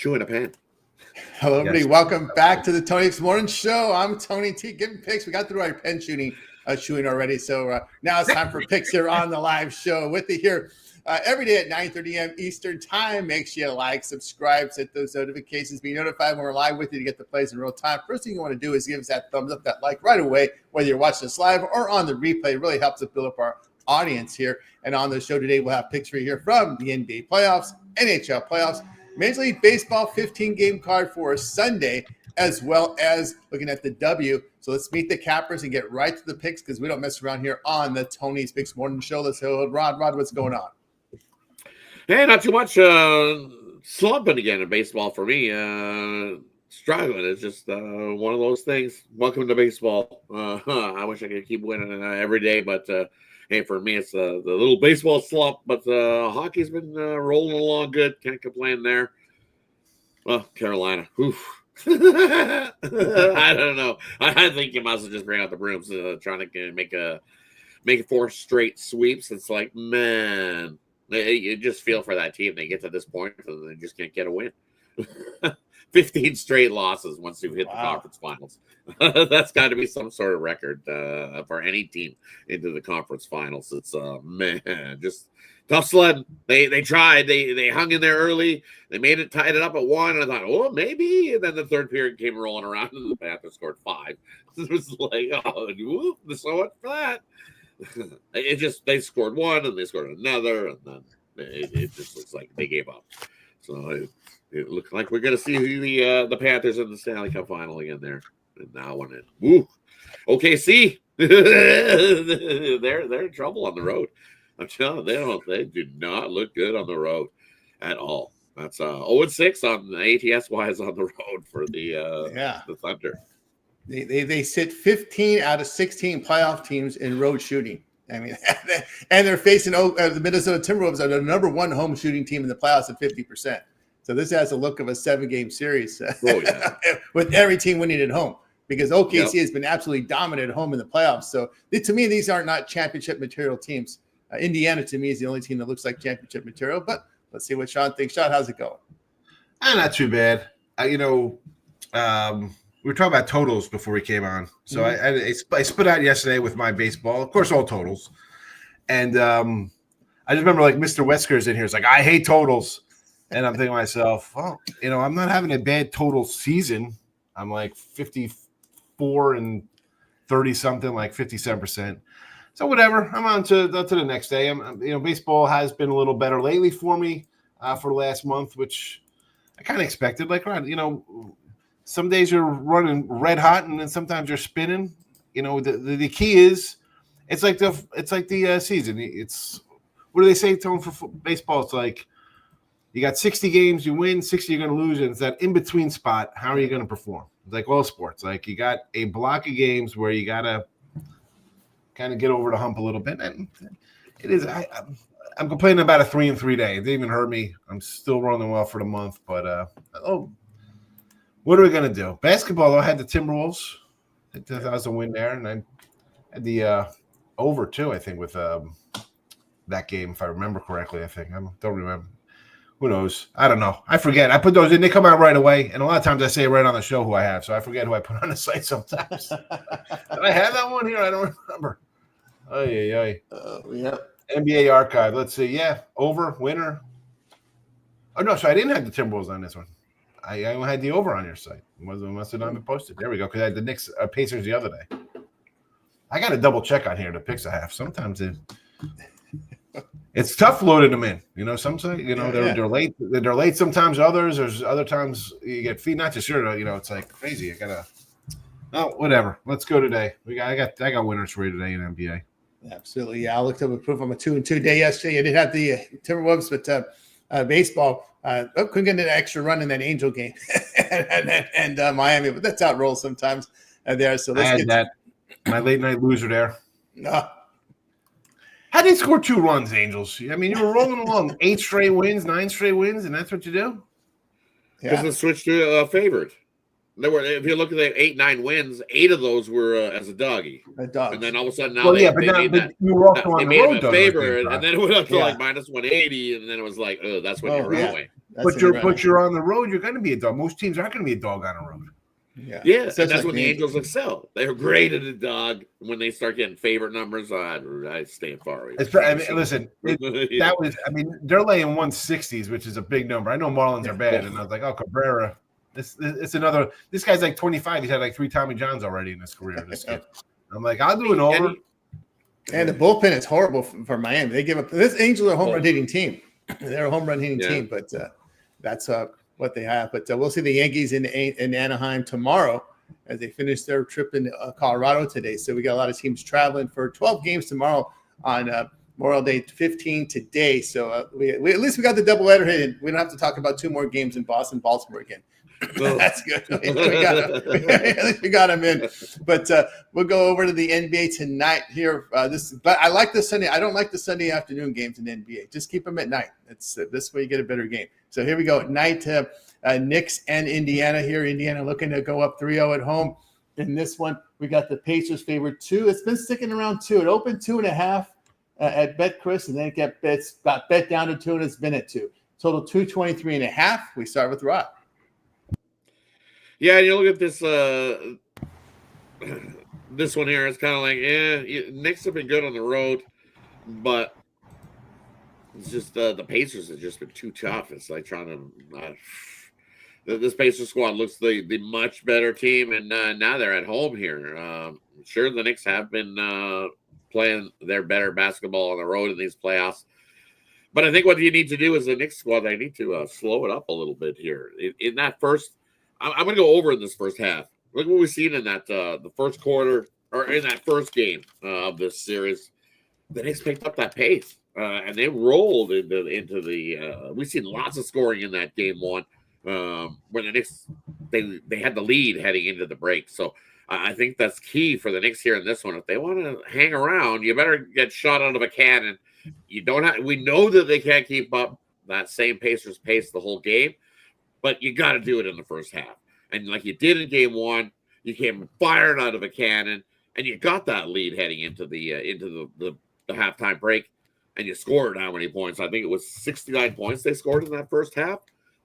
chewing a pen. Hello, everybody. Yes. Welcome back to the Tony's Morning Show. I'm Tony T. Giving picks. We got through our pen chewing already. So now it's time for picks here on the live show. With you here every day at 9:30 a.m. Eastern Time. Make sure you like, subscribe, set those notifications, be notified when we're live with you to get the plays in real time. First thing you want to do is give us that thumbs up, that like right away, whether you're watching us live or on the replay. It really helps us build up our audience here. And on the show today, we'll have picks for you here from the NBA playoffs, NHL playoffs, Major League Baseball 15-game card for Sunday, as well as looking at the W. So let's meet the cappers and get right to the picks because we don't mess around here on the Tony's Picks Morning Show. Let's go, Rod, what's going on? Hey, not too much. Slumping again in baseball for me. Struggling. It's just one of those things. Welcome to baseball. I wish I could keep winning every day, but hey, for me, it's the little baseball slump. But hockey's been rolling along good. Can't complain there. Well, Carolina. Oof. I don't know. I think you must have just bring out the brooms trying to make 4 straight sweeps. It's like, man, you just feel for that team. They get to this point and they just can't get a win. 15 straight losses once you hit the conference finals. That's got to be some sort of record for any team into the conference finals. It's man, just tough sledding. They tried. They hung in there early. They made it, tied it up at 1. And I thought, oh, maybe. And then the third period came rolling around, and the Panthers scored 5. It was like, oh, whoop, so much for that. They scored 1, and they scored another, and then it just looks like they gave up. So it looks like we're going to see the Panthers in the Stanley Cup final again there. And now one in. Woo. OKC. They're in trouble on the road. I'm telling you, they do not look good on the road at all. That's 0-6 on the ATS wise on the road for the Thunder. They sit 15 out of 16 playoff teams in road shooting. I mean, and they're facing the Minnesota Timberwolves are the number 1 home shooting team in the playoffs at 50%. So this has a look of a 7-game series with every team winning at home because OKC has been absolutely dominant at home in the playoffs. So to me, these are not championship material teams. Indiana, to me, is the only team that looks like championship material. But let's see what Sean thinks. Sean, how's it going? Not too bad. We were talking about totals before we came on. So I spit out yesterday with my baseball, of course, all totals. And I just remember like Mr. Wesker's in here. It's like, I hate totals. And I'm thinking to myself, well, I'm not having a bad total season. I'm like 54 and 30 something, like 57%. So whatever. I'm on to the next day. Baseball has been a little better lately for me for the last month, which I kind of expected. Like, some days you're running red hot, and then sometimes you're spinning. The key is it's like the season. It's what do they say, Tone, for baseball? It's like you got 60 games, you win, 60 you're going to lose, and it's that in-between spot. How are you going to perform? It's like all sports. Like you got a block of games where you got to kind of get over the hump a little bit. And it is I'm complaining about a 3-3 day. It didn't even hurt me. I'm still running well for the month. But, what are we going to do? Basketball, though, I had the Timberwolves. I think that was a win there. And I had the over, too, I think, with that game, if I remember correctly, I think. I don't remember. Who knows? I don't know. I forget. I put those in. They come out right away. And a lot of times I say right on the show who I have. So I forget who I put on the site sometimes. Did I have that one here? I don't remember. Yeah. NBA archive. Let's see. Yeah. Over. Winner. Oh, no. So I didn't have the Timberwolves on this one. I only had the over on your site. It must have not been posted. There we go. Because I had the Knicks Pacers the other day. I got to double check on here the picks I have. Sometimes it's tough loading them in. Sometimes they're late. They're late. Sometimes there's other times you get feed. Not just sure. It's like crazy. I gotta. Oh, whatever. Let's go today. I got winners for you today in NBA. Absolutely. Yeah, I looked up a proof on a 2-2 day yesterday. I did have the Timberwolves, but baseball. Couldn't get an extra run in that Angel game and Miami, but that's how it rolls sometimes there. So let's get that. My late night loser there. No. How did they score 2 runs, Angels? I mean, you were rolling along 8 straight wins, 9 straight wins, and that's what you do? Because it switched to favored. There were, if you look at the 8-9 wins, 8 of those were as a doggy. A dog. And then all of a sudden now they made him a favorite, and then it went up to like minus 180, and then it was like, oh, that's when you're away. But you're on the road. You're going to be a dog. Most teams aren't going to be a dog on the road. Yeah, and that's when the Angels excel. They're great at the dog. When they start getting favorite numbers, I stay far away. Listen, that was. I mean, they're laying 160s, which is a big number. I know Marlins are bad, and I was like, oh, Cabrera. It's another. This guy's like 25. He's had like 3 Tommy Johns already in his career. This kid. I'm like, I'll do an over. And the bullpen is horrible for Miami. They give up. This Angels are a home run hitting team. They're a home run hitting team, but that's what they have. But we'll see the Yankees in Anaheim tomorrow as they finish their trip in Colorado today. So we got a lot of teams traveling for 12 games tomorrow on Memorial Day 15 today. So we at least we got the doubleheader hit. We don't have to talk about 2 more games in Boston, Baltimore again. That's good. At least we got him in. But we'll go over to the NBA tonight here. But I like the Sunday. I don't like the Sunday afternoon games in the NBA. Just keep them at night. It's this way you get a better game. So here we go at night. Knicks and Indiana here. Indiana looking to go up 3-0 at home. In this one, we got the Pacers favored 2. It's been sticking around 2. It opened 2.5 at BetCris, and then it got bet down to 2, and it's been at 2. Total 223.5. We start with Rod. Yeah, you look at this this one here. It's kind of like, Knicks have been good on the road, but it's just the Pacers have just been too tough. It's like trying to this Pacers squad looks the much better team, and now they're at home here. Sure, the Knicks have been playing their better basketball on the road in these playoffs. But I think what you need to do is the Knicks squad, they need to slow it up a little bit here. In that first, I'm going to go over in this first half. Look what we've seen in that the first quarter, or in that first game of this series. The Knicks picked up that pace, and they rolled into the. We've seen lots of scoring in that game one, where the Knicks they had the lead heading into the break. So I think that's key for the Knicks here in this one. If they want to hang around, you better get shot out of a cannon. You don't have. We know that they can't keep up that same Pacers pace the whole game, but you got to do it in the first half. And like you did in game one, you came firing out of a cannon, and you got that lead heading into the halftime break, and you scored how many points? I think it was 69 points they scored in that first half.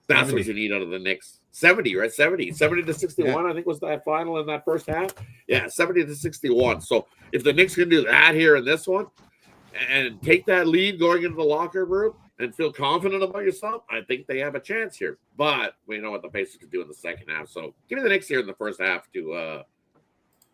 That's 70. What you need out of the Knicks. 70, right? 70 to 61, I think was that final in that first half. Yeah, 70 to 61. So if the Knicks can do that here in this one and take that lead going into the locker room and feel confident about yourself, I think they have a chance here. But we know what the Pacers can do in the second half. So give me the Knicks here in the first half to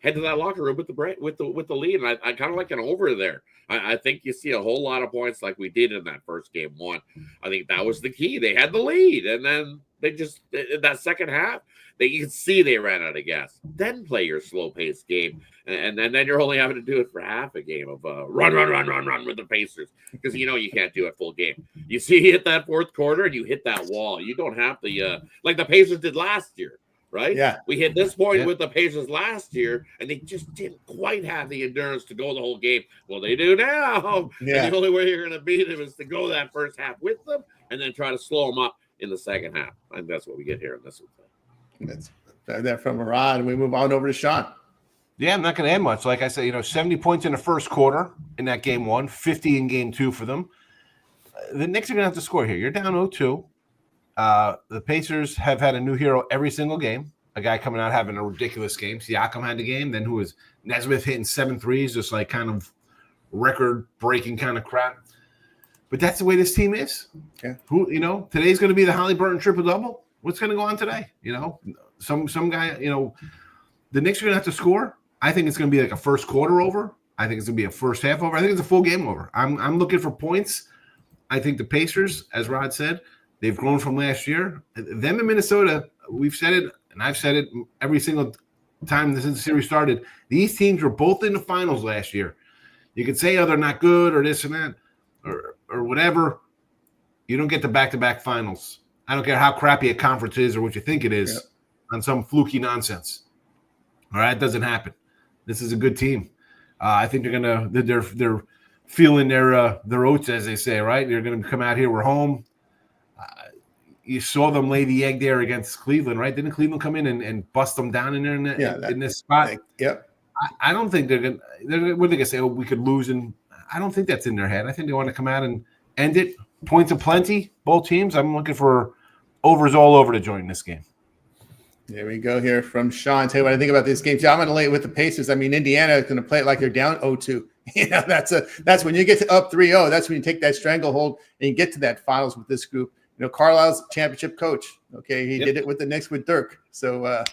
head to that locker room with the lead. And I kind of like an over there. I think you see a whole lot of points like we did in that first game one. I think that was the key. They had the lead, and then they just in that second half, you can see they ran out of gas. Then play your slow-paced game, and then you're only having to do it for half a game of run with the Pacers, because you know you can't do it full game. You see, hit that fourth quarter, and you hit that wall. You don't have the like the Pacers did last year. Right? Yeah. We hit this point with the Pacers last year, and they just didn't quite have the endurance to go the whole game. Well, they do now. Yeah. And the only way you're going to beat them is to go that first half with them and then try to slow them up in the second half. And that's what we get here in this one. That's that from Rod, and we move on over to Sean. Yeah, I'm not going to add much. Like I said, 70 points in the first quarter in that game one, 50 in game two for them. The Knicks are going to have to score here. You're down 0-2. The Pacers have had a new hero every single game. A guy coming out having a ridiculous game. Siakam had the game. Then who was Nesmith hitting 7 threes, just like kind of record-breaking kind of crap. But that's the way this team is. Yeah. Today's going to be the Halliburton triple-double. What's going to go on today? Some guy, the Knicks are going to have to score. I think it's going to be like a first quarter over. I think it's going to be a first half over. I think it's a full game over. I'm looking for points. I think the Pacers, as Rod said, they've grown from last year. Them in Minnesota, we've said it, and I've said it every single time since the series started. These teams were both in the finals last year. You could say, they're not good or this and that or whatever. You don't get the back-to-back finals. I don't care how crappy a conference is or what you think it is on some fluky nonsense. All right, it doesn't happen. This is a good team. I think they're feeling their oats, as they say, right? They're going to come out here. We're home. You saw them lay the egg there against Cleveland, right? Didn't Cleveland come in and bust them down in there in this spot? Yep. I don't think they're going to – what are they going to say? Oh, we could lose. And I don't think that's in their head. I think they want to come out and end it. Points aplenty, both teams. I'm looking for Overs all over to join this game. There we go here from Sean. Tell you what I think about this game. I'm going to lay it with the Pacers. I mean, Indiana is going to play it like they're down 0-2. That's when you get to up 3-0. That's when you take that stranglehold and you get to that finals with this group. Carlisle's championship coach. Okay, he did it with the Knicks with Dirk. So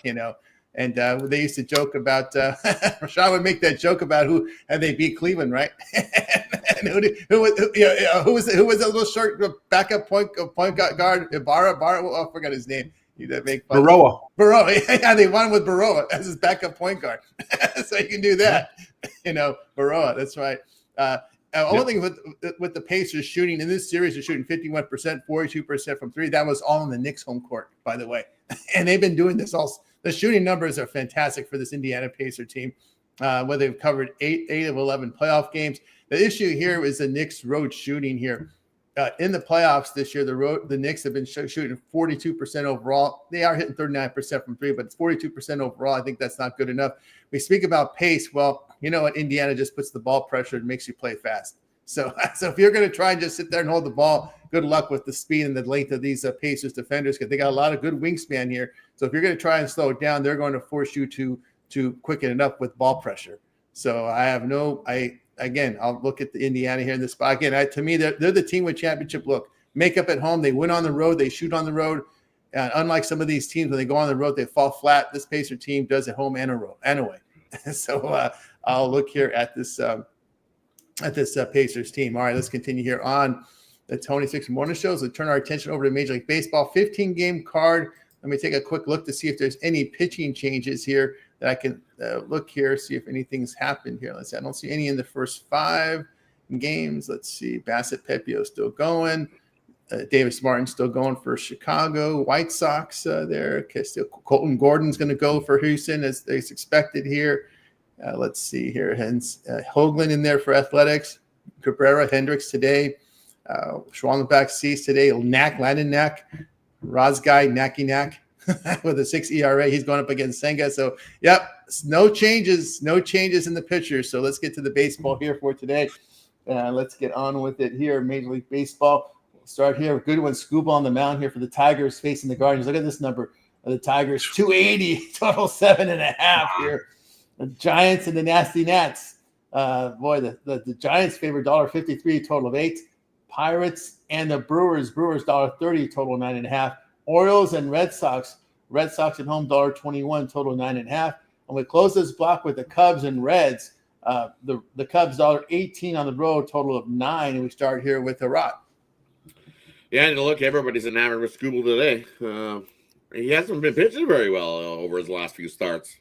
and they used to joke about. Sean would make that joke about who had they beat Cleveland, right? And who was the little short backup point guard Ibarra? I forgot his name. That make fun. Baroa. Yeah, they won with Baroa as his backup point guard. So you can do that. Baroa. That's right. Only thing with the Pacers shooting in this series, they're shooting 51%, 42% from three. That was all in the Knicks home court, by the way. And they've been doing this all. The shooting numbers are fantastic for this Indiana Pacer team, where they've covered 8 of 11 playoff games. The issue here is the Knicks road shooting here. In the playoffs this year, the Knicks have been shooting 42% overall. They are hitting 39% from three, but it's 42% overall. I think that's not good enough. We speak about pace. Well, you know what? Indiana just puts the ball pressure and makes you play fast. So if you're going to try and just sit there and hold the ball, good luck with the speed and the length of these Pacers defenders, because they got a lot of good wingspan here. So if you're going to try and slow it down, they're going to force you to quicken it up with ball pressure. So I'll look at the Indiana here in this spot. Again, to me, they're the team with championship look. Make up at home. They win on the road. They shoot on the road. And unlike some of these teams, when they go on the road, they fall flat. This Pacer team does at home and away. So I'll look here at this Pacers team. All right, let's continue here on the Tony Six Morning Show. So turn our attention over to Major League Baseball. 15-game card. Let me take a quick look to see if there's any pitching changes here that I can look here, see if anything's happened here. Let's see. I don't see any in the first 5 games. Let's see. Bassett Pepio still going. Davis Martin still going for Chicago. White Sox there. Okay, still Colton Gordon's going to go for Houston as expected here. Let's see here. Hence Hoagland in there for Athletics. Cabrera, Hendricks today. Schwallenbach Cease today. Landon Knack. Rozgai, Nacky with a 6 ERA. He's going up against Senga. So, yep, no changes in the pitchers. So let's get to the baseball here for today. Let's get on with it here. Major League Baseball. We'll start here. Good one. Scuba on the mound here for the Tigers facing the Guardians. Look at this number. The Tigers, 280, total 7.5 here. The Giants and the Nasty Nats. The Giants favor $1.53, total of 8. Pirates and the Brewers $1.30, total 9.5. Orioles and Red Sox at home $1.21, total 9.5. And we close this block with the Cubs and Reds. The Cubs $1.18 on the road, total of 9. And we start here with Herat. Yeah, and look, everybody's enamored with Scooble today. He hasn't been pitching very well over his last few starts.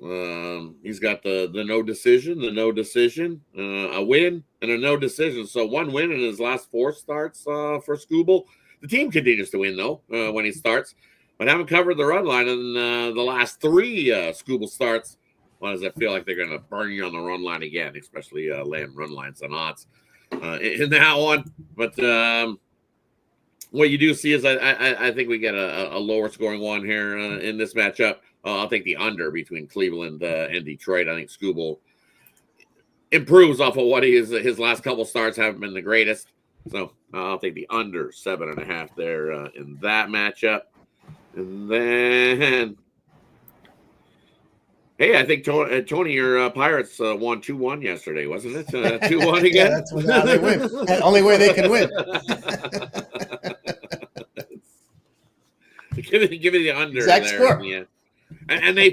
He's got the no decision, a win, and a no decision. So 1 win in his last 4 starts for Scooble. The team continues to win, though, when he starts. But haven't covered the run line in the last 3 Scooble starts. Well, does it feel like they're going to burn you on the run line again, especially laying run lines and odds in that one. But what you do see is I think we get a lower scoring one here in this matchup. I'll take the under between Cleveland and Detroit. I think Scooble improves off of what his last couple starts haven't been the greatest. So I'll take the under 7.5 there in that matchup. And then, hey, I think Tony, your Pirates won 2-1 yesterday, wasn't it? 2-1 again. Yeah, that's how they win. The only way they can win. Give me the under exact there. Score. Yeah. And they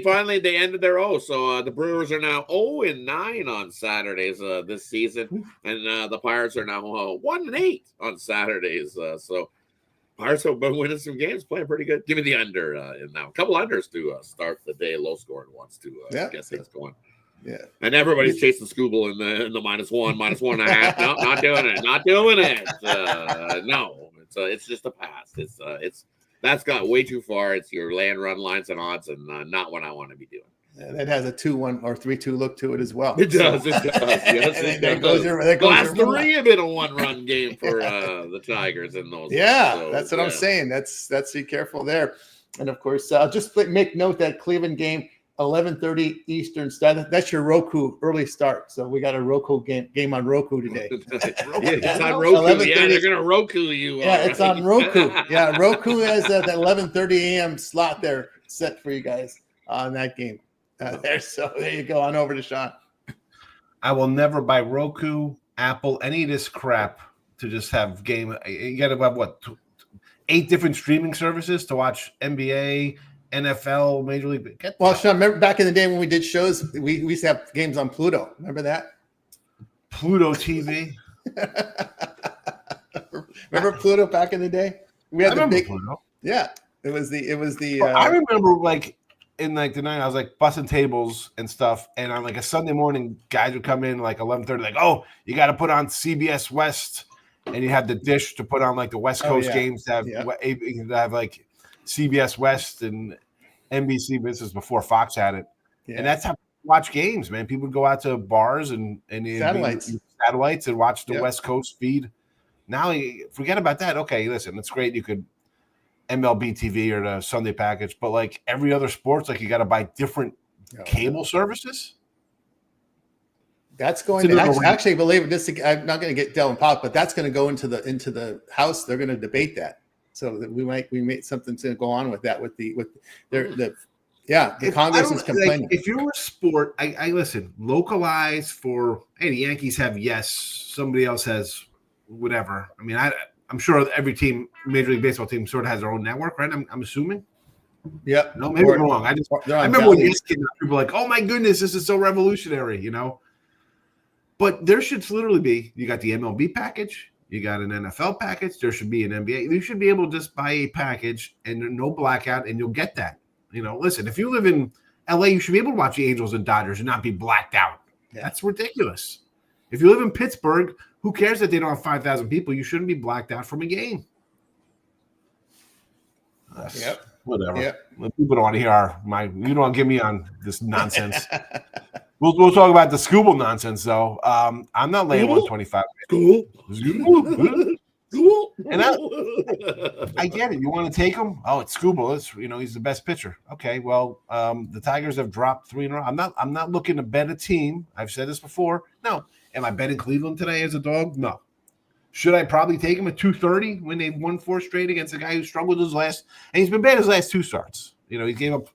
ended their 0. So the Brewers are now 0-9 on Saturdays this season, and the Pirates are now 1-8 on Saturdays. So Pirates have been winning some games, playing pretty good. Give me the under in now. A couple unders to start the day, low scoring ones to get things going. Yeah, and everybody's chasing Scooble in the -1, -1.5. No, not doing it. No, it's just a pass. That's got way too far. It's your land run lines and odds, and not what I want to be doing. Yeah, that has a 2-1 or 3-2 look to it as well. It does. Yes, it does. The last 3 have been a 1-run game for the Tigers in those. Yeah, so, that's what I'm saying. That's be careful there. And of course, I'll just make note that Cleveland game 11:30 Eastern start. That's your Roku early start. So we got a Roku game on Roku today. It's on Roku. 11:30. Yeah, they're gonna Roku you. Yeah, it's on Roku. Yeah, Roku has that 11:30 a.m. slot there set for you guys on that game. There, so there you go. On over to Sean. I will never buy Roku, Apple, any of this crap to just have game. You got to have what 8 different streaming services to watch NBA, NFL, Major League. Well, Sean, remember back in the day when we did shows, we used to have games on Pluto. Remember that? Pluto TV. Remember Pluto back in the day? We had Pluto. Yeah, it was the. I remember like in like the night, I was like bussing tables and stuff, and on like a Sunday morning, guys would come in like 11:30, like, oh, you got to put on CBS West, and you had the dish to put on like the West Coast games to have like CBS West and NBC. This is before Fox had it, and that's how people watch games, man. People would go out to bars and satellites and watch the West Coast feed. Now, forget about that. Okay, listen, it's great. You could MLB TV or the Sunday package, but like every other sports, like you got to buy different cable services. That's going to actually believe it. This, I'm not going to get Delvin Pop, but that's going to go into the House. They're going to debate that, so that we made something to go on with that the Congress is complaining. Like, if you're a sport, I listen. Localize for the Yankees have somebody else has whatever. I mean, I'm sure every team, Major League Baseball team, sort of has their own network, right? I'm assuming. Yeah. No, maybe I'm wrong. I remember when this came out, people were like, "Oh my goodness, this is so revolutionary," you know. But there should literally be. You got the MLB package, you got an NFL package. There should be an NBA. You should be able to just buy a package and no blackout, and you'll get that. You know, listen, if you live in LA, you should be able to watch the Angels and Dodgers and not be blacked out. Yeah. That's ridiculous. If you live in Pittsburgh, who cares that they don't have 5,000 people? You shouldn't be blacked out from a game. Whatever. Yep. People don't want to hear you don't want to get me on this nonsense. We'll talk about the Scooble nonsense, though. I'm not laying 125. And I get it. You want to take him? Oh, it's Scooble. He's the best pitcher. Okay, well, the Tigers have dropped 3 in a row. I'm not looking to bet a team. I've said this before. No. Am I betting Cleveland today as a dog? No. Should I probably take him at 230 when they've won 4 straight against a guy who struggled his last? And he's been bad his last 2 starts. He gave up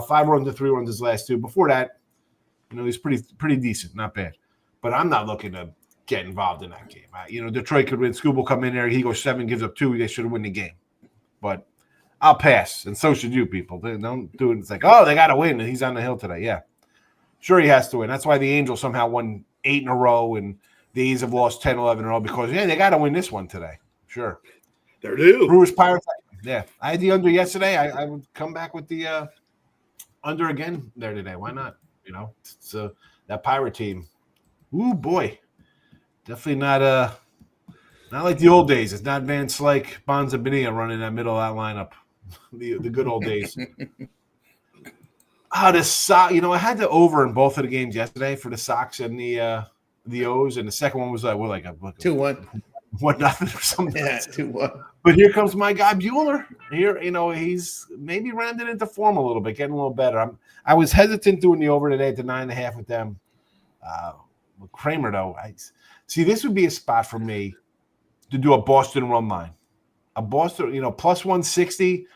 5 runs to 3 runs his last 2. Before that, he's pretty decent, not bad. But I'm not looking to get involved in that game. Detroit could win. Scoob will come in there. He goes 7, gives up 2. They should have won the game. But I'll pass, and so should you people. They don't do it. It's like, oh, they got to win, and he's on the hill today. Yeah, sure he has to win. That's why the Angels somehow won 8 in a row, and the A's have lost 10, 11 in a row because, they got to win this one today. Sure. They're due. Brewers, Pirates. Yeah. I had the under yesterday. I would come back with the under again there today. Why not? It's that Pirate team. Ooh, boy. Definitely not like the old days. It's not Van Slyke, Bonza Bonilla running that middle of that lineup. The good old days. I had the over in both of the games yesterday for the Sox and the O's, and the second one was like 2-1, 1-0 or something. Yeah, 2-1. But here comes my guy Bueller. Here, he's maybe rounded into form a little bit, getting a little better. I was hesitant doing the over today at the 9.5 with them. With Kramer though, this would be a spot for me to do a Boston run line, a Boston, plus 160.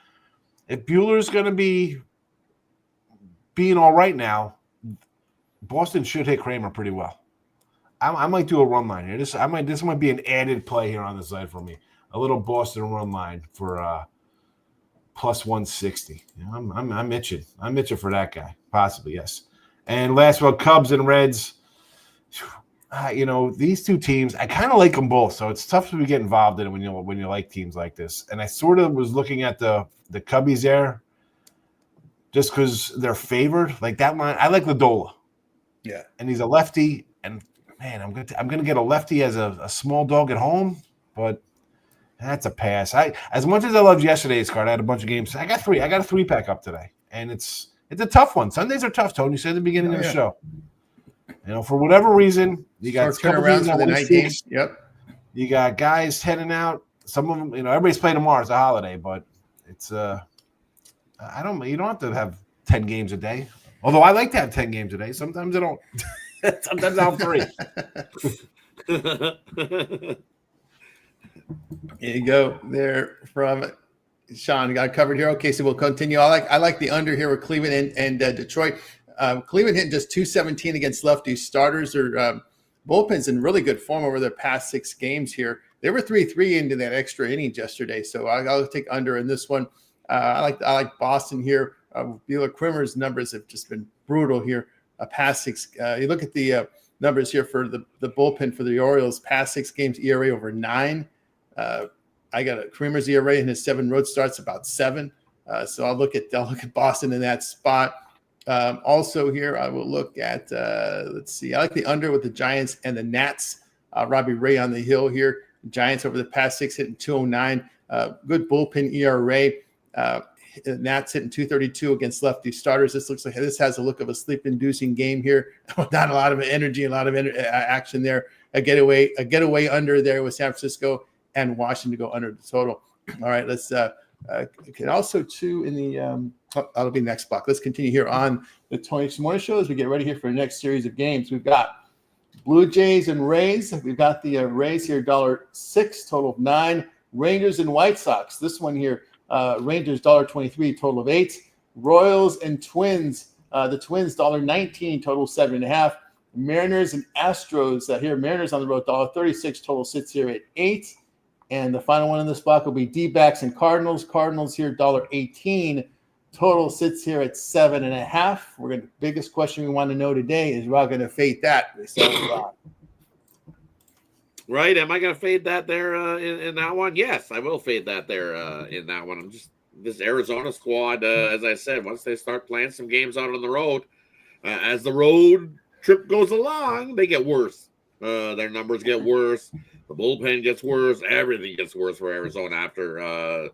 If Bueller's going to be being all right now, Boston should hit Kramer pretty well. I might do a run line here. This might be an added play here on the side for me. A little Boston run line for plus 160. I'm itching. I'm itching for that guy. Possibly, yes. And last one, Cubs and Reds. These 2 teams, I kind of like them both, so it's tough to get involved in it when you like teams like this. And I sort of was looking at the Cubbies there, just because they're favored. Like that line, I like Ladola. Yeah, and he's a lefty, and man, I'm gonna get a lefty as a small dog at home, but that's a pass. As much as I loved yesterday's card, I had a bunch of games. I got a 3-pack up today, and it's a tough one. Sundays are tough, Tony. You said at the beginning of the show. For whatever reason, you got turnarounds for the night game. Yep. You got guys heading out. Some of them, everybody's playing tomorrow. It's a holiday, but it's you don't have to have 10 games a day. Although I like to have 10 games a day. Sometimes I don't. Sometimes I'll have 3. There you go. There from Sean. Got covered here. Okay, so we'll continue. I like the under here with Cleveland and Detroit. Cleveland hitting just 217 against lefty starters. Or bullpen's in really good form over their past 6 games here. They were 3-3 into that extra innings yesterday, so I'll take under in this one. I like Boston here. Bueller Quimmer's numbers have just been brutal here. Past 6. You look at the numbers here for the bullpen for the Orioles. Past 6 games, ERA over 9. I got a Creamer's ERA in his 7 road starts about 7. So I'll look at Boston in that spot. Also here, I will look at let's see. I like the under with the Giants and the Nats. Robbie Ray on the hill here. Giants over the past 6 hitting 209. Good bullpen ERA. Nats hitting 232 against lefty starters. This has a look of a sleep-inducing game here. Not a lot of energy, a lot of action there. A getaway under there with San Francisco and Washington to go under the total. All right, let's can also chew in the that'll be next block. Let's continue here on the Tony Morning Show as we get ready here for the next series of games. We've got Blue Jays and Rays. We've got the Rays here, $6, total of 9. Rangers and White Sox. This one here, Rangers $1.23, total of 8. Royals and Twins. The Twins $1.19, total 7.5. Mariners and Astros here. Mariners on the road $1.36, total sits here at 8. And the final one in this block will be D-backs and Cardinals. Cardinals here $1.18, total sits here at 7.5. The biggest question we want to know today is Rob going to fade that. Right? Am I going to fade that there in that one? Yes, I will fade that there in that one. I'm just this Arizona squad, as I said, once they start playing some games out on the road, as the road trip goes along, they get worse. Their numbers get worse. The bullpen gets worse. Everything gets worse for Arizona after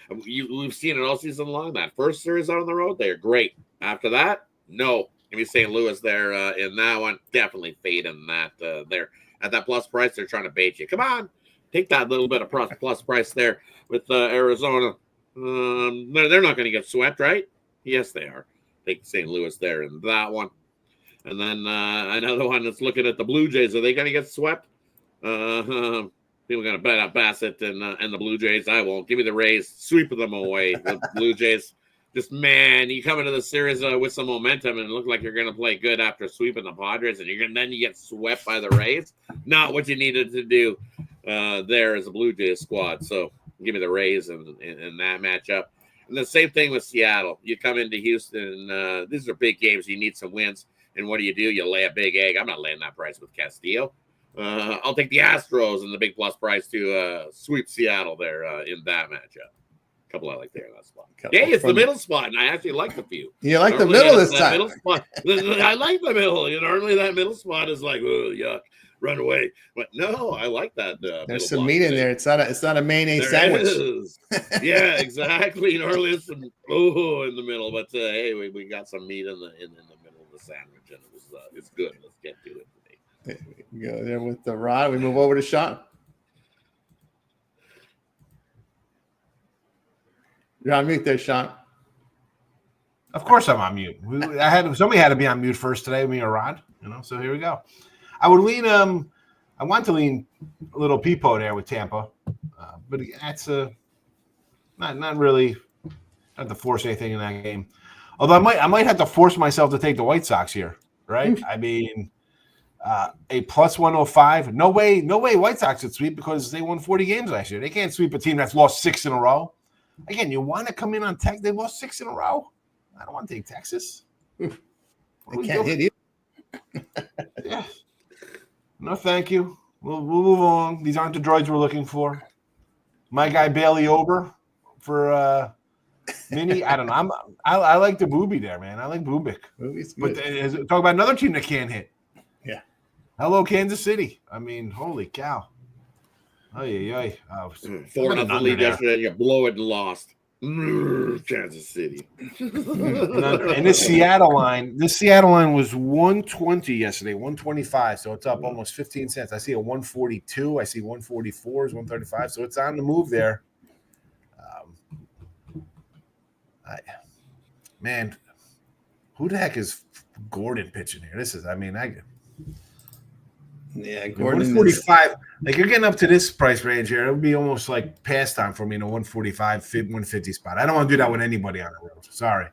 we've seen it all season long. That first series out on the road, they're great. After that, no. Give me St. Louis there in that one. Definitely fade in that there. At that plus price, they're trying to bait you. Come on. Take that little bit of plus price there with Arizona. They're not going to get swept, right? Yes, they are. Take St. Louis there in that one. And then another one that's looking at the Blue Jays. Are they going to get swept? People are going to bet up Bassett and the Blue Jays. I won't. Give me the Rays. Sweep them away. The Blue Jays. Just, man, you come into the series with some momentum and look like you're going to play good after sweeping the Padres, and then you get swept by the Rays. Not what you needed to do there as a Blue Jays squad. So give me the Rays in that matchup. And the same thing with Seattle. You come into Houston. These are big games. You need some wins. And what do? You lay a big egg. I'm not laying that price with Castillo. I'll take the Astros and the big plus price to sweep Seattle there in that matchup. A couple I like there in that spot. Hey, it's the middle spot, and I actually like the few. You like the middle this time. Middle spot. I like the middle. Normally that middle spot is like, oh, yuck, run away. But no, I like that. There's some meat in there. It's not a mayonnaise sandwich. Yeah, exactly. Normally it's some in the middle, but hey, we got some meat in the middle of the sandwich, and it's good. Let's get to it today. There we go there with the Rod. We move over to Sean. You're on mute there, Sean. Of course I'm on mute. Somebody had to be on mute first today, me or Rod. So here we go. I would lean. I want to lean a little Peepo there with Tampa, but that's not really. Not to force anything in that game. Although I might have to force myself to take the White Sox here, right? I mean, a plus 105. No way White Sox would sweep because they won 40 games last year. They can't sweep a team that's lost 6 in a row. Again, you want to come in on Texas? They lost 6 in a row. I don't want to take Texas. They can't hit you. Yeah. No, thank you. We'll move along. These aren't the droids we're looking for. My guy Bailey Ober for Mini. I don't know. I like the Booby there, man. I like Bubik. But talk about another team that can't hit. Yeah. Hello, Kansas City. I mean, holy cow. Oh, yeah. 4-0 lead yesterday. You blow it and lost. Kansas City. And this Seattle line was 120 yesterday, 125. So it's up almost 15 cents. I see a 142. I see 144 is 135. So it's on the move there. Who the heck is Gordon pitching here? Gordon 145. Like you're getting up to this price range here, it would be almost like past time for me in a 145, 150 spot. I don't want to do that with anybody on the road. Sorry,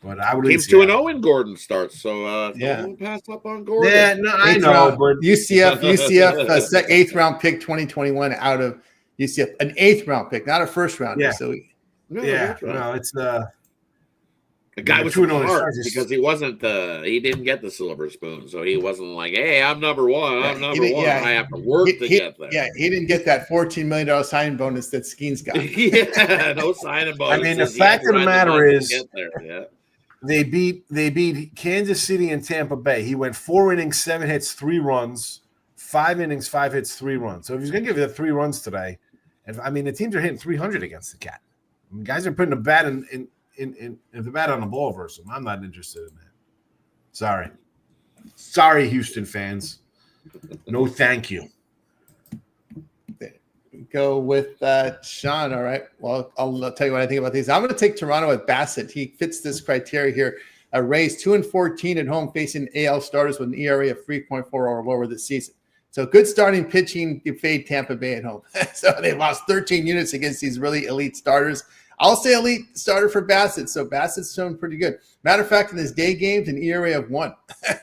but I would. Team's 2-0 when Gordon starts, so don't pass up on Gordon. Yeah, no, I know, but UCF, 8th round pick 2021 out of UCF, an 8th round pick, not a first rounder. Yeah. So it's the guy was smart because he didn't get the silver spoon, so he wasn't like, hey, I'm number one. I'm number one. I have to work to get there. Yeah, he didn't get that $14 million signing bonus that Skeens got. Yeah, no signing bonus. I mean, the fact of the matter is, they beat Kansas City and Tampa Bay. He went 4 innings, 7 hits, 3 runs, 5 innings, 5 hits, 3 runs. So if he's going to give you the 3 runs today, and I mean, the teams are hitting 300 against the Cat. I mean, guys are putting the bat in the bat on the ball versus him. I'm not interested in that. Sorry, Houston fans. No, thank you. Go with Sean. All right. Well, I'll tell you what I think about these. I'm going to take Toronto with Bassett. He fits this criteria here. Rays 2-14 at home facing AL starters with an ERA of 3.4 or lower this season. So good starting pitching. You fade Tampa Bay at home. So they lost 13 units against these really elite starters. I'll say elite starter for Bassett. So Bassett's shown pretty good. Matter of fact, in his day games, an ERA of 1.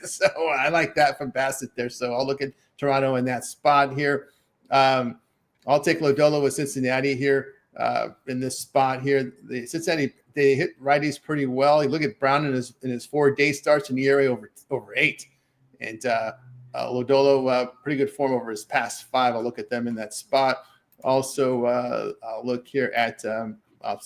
So I like that from Bassett there. So I'll look at Toronto in that spot here. I'll take Lodolo with Cincinnati here in this spot here. Cincinnati, they hit righties pretty well. You look at Brown in his 4-day starts in the area over 8. And Lodolo, pretty good form over his past 5. I'll look at them in that spot. Also, I'll look here at I'll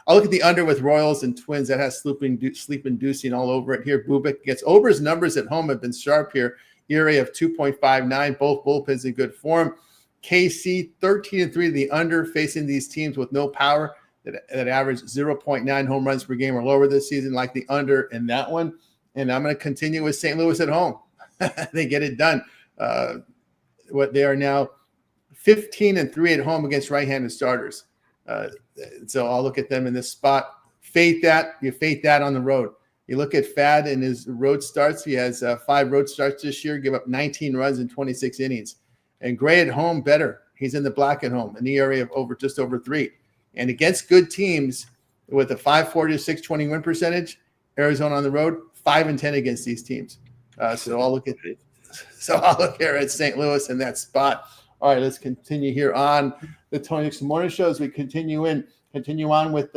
look at the under with Royals and Twins. That has sleep inducing all over it here. Bubik gets Ober's numbers at home have been sharp here. ERA of 2.59. Both bullpens in good form. KC 13-3 the under, facing these teams with no power that average 0.9 home runs per game or lower this season, like the under in that one. And I'm going to continue with St. Louis at home. They get it done. What they are now 15-3 at home against right-handed starters. So I'll look at them in this spot. You fate that on the road. You look at Fad in his road starts. He has 5 road starts this year, give up 19 runs in 26 innings. And Gray at home, better. He's in the black at home, in the area of just over 3. And against good teams with a 540 to 620 win percentage, Arizona on the road, 5-10 against these teams. So I'll look here at St. Louis in that spot. All right, let's continue here on the Tony Nixon Morning Show as we continue on with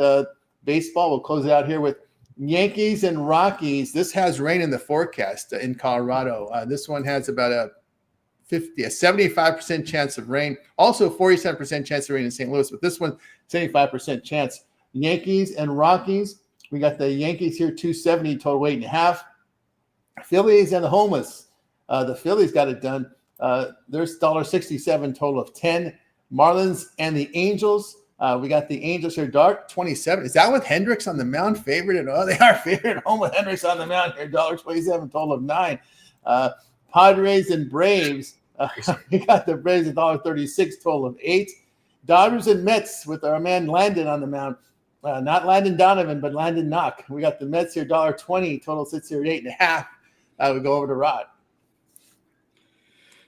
baseball. We'll close it out here with Yankees and Rockies. This has rain in the forecast in Colorado. This one has about a 75% chance of rain. Also, 47% chance of rain in St. Louis, but this one, 75% chance. Yankees and Rockies. We got the Yankees here, 270, total 8.5. Phillies and the homeless. The Phillies got it done. There's $1.67, total of 10. Marlins and the Angels. We got the Angels here, dark 27. Is that with Hendricks on the mound? Favorite at all? They are favorite at home with Hendricks on the mound here, $1.27, total of 9. Padres and Braves. We got the Braves at $1.36, total of 8. Dodgers and Mets with our man Landon on the mound. Not Landon Donovan, but Landon Knock. We got the Mets here, $1.20, total sits here at 8.5. We go over to Rod.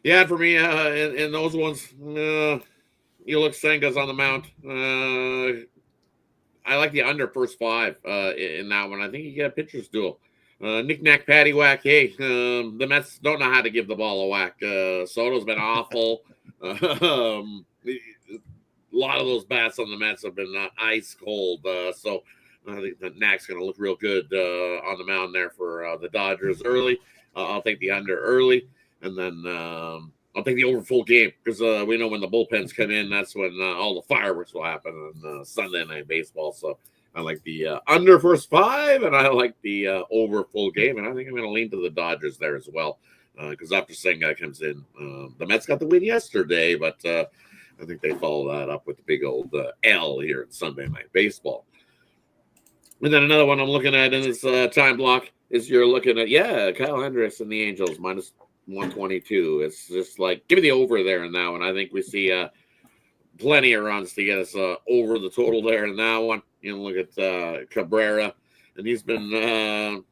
Yeah, for me, in those ones, you look Senga's on the mound. I like the under first 5 in that one. I think you get a pitcher's duel. Knick-knack, paddywhack. Hey, the Mets don't know how to give the ball a whack. Soto's been awful. A lot of those bats on the Mets have been ice cold. So I think the Knack's going to look real good on the mound there for the Dodgers early. I'll take the under early. And then I'll take the over full game because we know when the bullpens come in, that's when all the fireworks will happen on Sunday Night Baseball. So I like the under first 5, and I like the over full game. And I think I'm going to lean to the Dodgers there as well because after Senga comes in, the Mets got the win yesterday, but I think they follow that up with the big old L here in Sunday Night Baseball. And then another one I'm looking at in this time block is you're looking at, Kyle Hendricks and the Angels minus 122. It's just like, give me the over there in that one. I think we see plenty of runs to get us over the total there in that one. You know, look at Cabrera, and he's been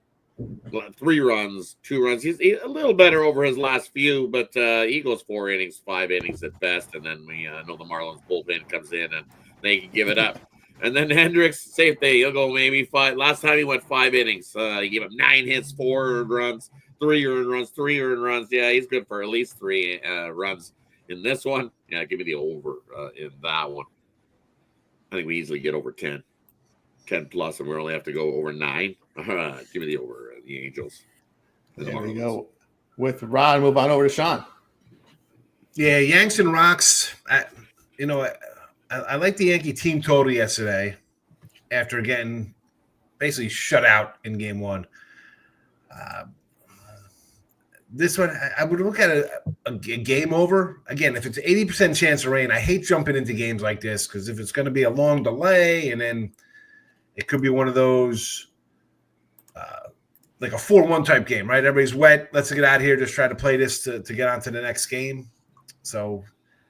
3 runs, 2 runs. He's a little better over his last few, but he goes 4 innings, 5 innings at best, and then we know the Marlins bullpen comes in and they can give it up. And then Hendricks, same thing. He'll go maybe 5. Last time he went 5 innings. He gave up 9 hits, 4 earned runs, 3 earned runs, 3 earned runs. Yeah, he's good for at least 3 runs in this one. Yeah, give me the over in that one. I think we easily get over 10 plus, and we only have to go over 9. Give me the over, the Angels. There we go. With Ron, move on over to Sean. Yeah, Yanks and Rocks. I like the Yankee team total yesterday after getting basically shut out in game 1. This one, I would look at a game over. Again, if it's 80% chance of rain, I hate jumping into games like this because if it's going to be a long delay and then it could be one of those like a 4-1 type game, right? Everybody's wet. Let's get out of here. Just try to play this to get on to the next game. So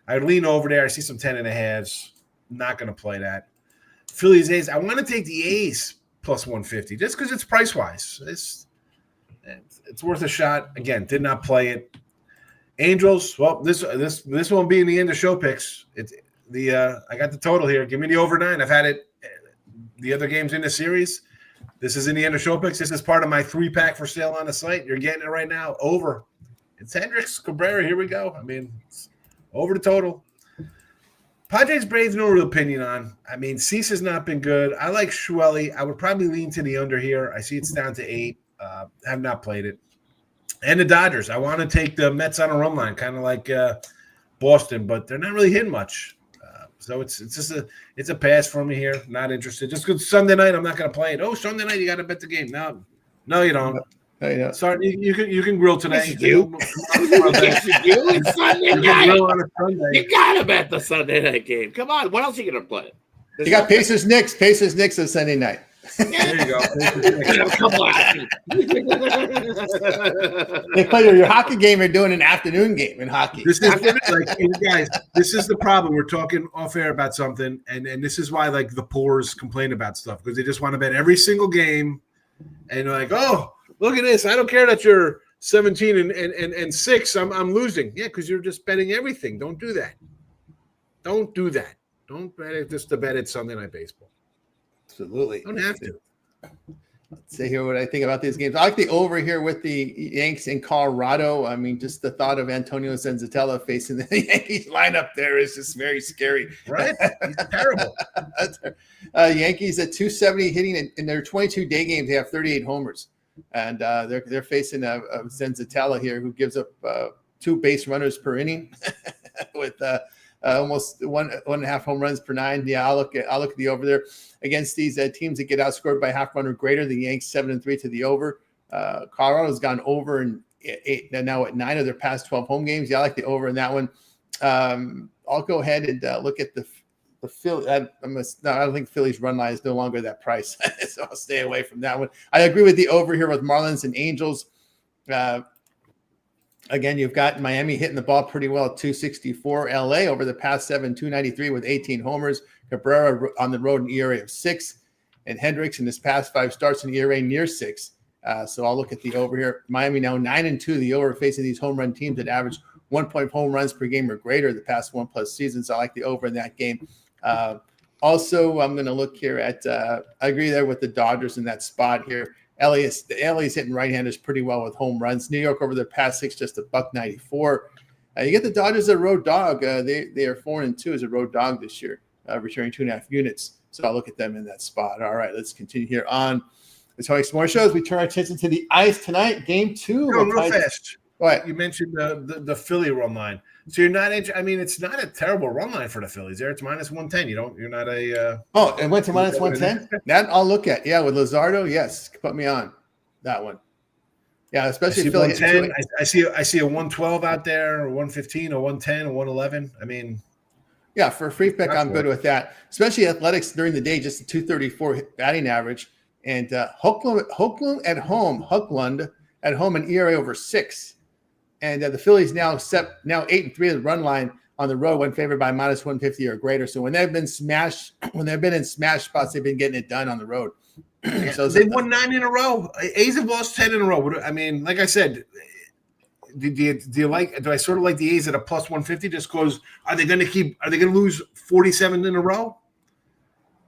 I lean over there. I see some 10.5s. Not going to play that. Phillies A's. I want to take the A's plus 150 just because it's price wise. It's worth a shot. Again, did not play it. Angels. Well, this won't be in the end of show picks. It's I got the total here. Give me the over 9. I've had it the other games in the series. This is in the end of show picks. This is part of my 3-pack for sale on the site. You're getting it right now. Over. It's Hendricks, Cabrera. Here we go. I mean, it's over the total. Padres Braves, no real opinion on. I mean, Cease has not been good. I like Schwelly. I would probably lean to the under here. I see it's down to 8. Have not played it. And the Dodgers. I want to take the Mets on a run line, kind of like Boston, but they're not really hitting much. So it's just a pass for me here. Not interested. Just because Sunday night I'm not going to play it. Oh, Sunday night you got to bet the game. No, you don't. No, you don't. Sorry, you can grill today. Yes, you do. Yes, you do. It's Sunday night. You got to bet the Sunday night game. Come on. What else are you going to play? You got Pacers Knicks. Pacers Knicks on Sunday night. There you go. Come on. They play your hockey game. You're doing an afternoon game in hockey. This is guys. This is the problem. We're talking off air about something, and this is why like the poors complain about stuff because they just want to bet every single game, and they're like, oh, look at this. I don't care that you're 17 and 6. I'm losing. Yeah, because you're just betting everything. Don't do that. Don't do that. Don't bet it just to bet it's Sunday Night Baseball. Absolutely. Don't have to. Let's see here what I think about these games. I like the over here with the Yanks in Colorado. I mean, just the thought of Antonio Senzatella facing the Yankees lineup there is just very scary. Right? He's terrible. Yankees at 270 hitting in their 22-day games. They have 38 homers. And they're facing a Senzatella here who gives up 2 base runners per inning with almost 1.5 home runs per 9. Yeah, I'll look at the over there against these teams that get outscored by half run or greater. The Yanks 7-3 to the over. Colorado's gone over in 8 now at 9 of their past 12 home games. Yeah, I like the over in that one. I'll go ahead and look at the Philly. I don't think Philly's run line is no longer that price, so I'll stay away from that one. I agree with the over here with Marlins and Angels. Again, you've got Miami hitting the ball pretty well at 264. LA over the past 7, 293 with 18 homers. Cabrera on the road, an ERA of 6. And Hendricks in his past 5 starts, an ERA near 6. So I'll look at the over here. Miami now 9-2. The over facing these home run teams that average 1 home runs per game or greater the past 1+ seasons. I like the over in that game. Also, I'm going to look here at I agree there with the Dodgers in that spot here. LA's hitting right-handers pretty well with home runs. New York over their past 6, just $1.94. You get the Dodgers a road dog. They are 4-2 as a road dog this year, returning 2.5 units. So I'll look at them in that spot. All right, let's continue here on the Tony S'more Show as we turn our attention to the ice tonight. Game 2. Real fast. What? You mentioned the Philly run line. So you're not. I mean, it's not a terrible run line for the Phillies. There, it's -110. You're not a. Oh, it went to -110. That I'll look at. Yeah, with Luzardo, yes, put me on that one. Yeah, especially Philly. 110. I see a 112 out there, or 115, or 110, or 111. I mean, yeah, for a free pick, I'm good with that. Especially Athletics during the day, just a 234 batting average, and Hookland at home, an ERA over 6. And the Phillies now 8-3 the run line on the road when favored by -150 or greater. So when they've been in smash spots, they've been getting it done on the road. So they've won 9 in a row. A's have lost 10 in a row. I mean, like I said, do I sort of like the A's at a plus 150 just because are they going to lose 47 in a row?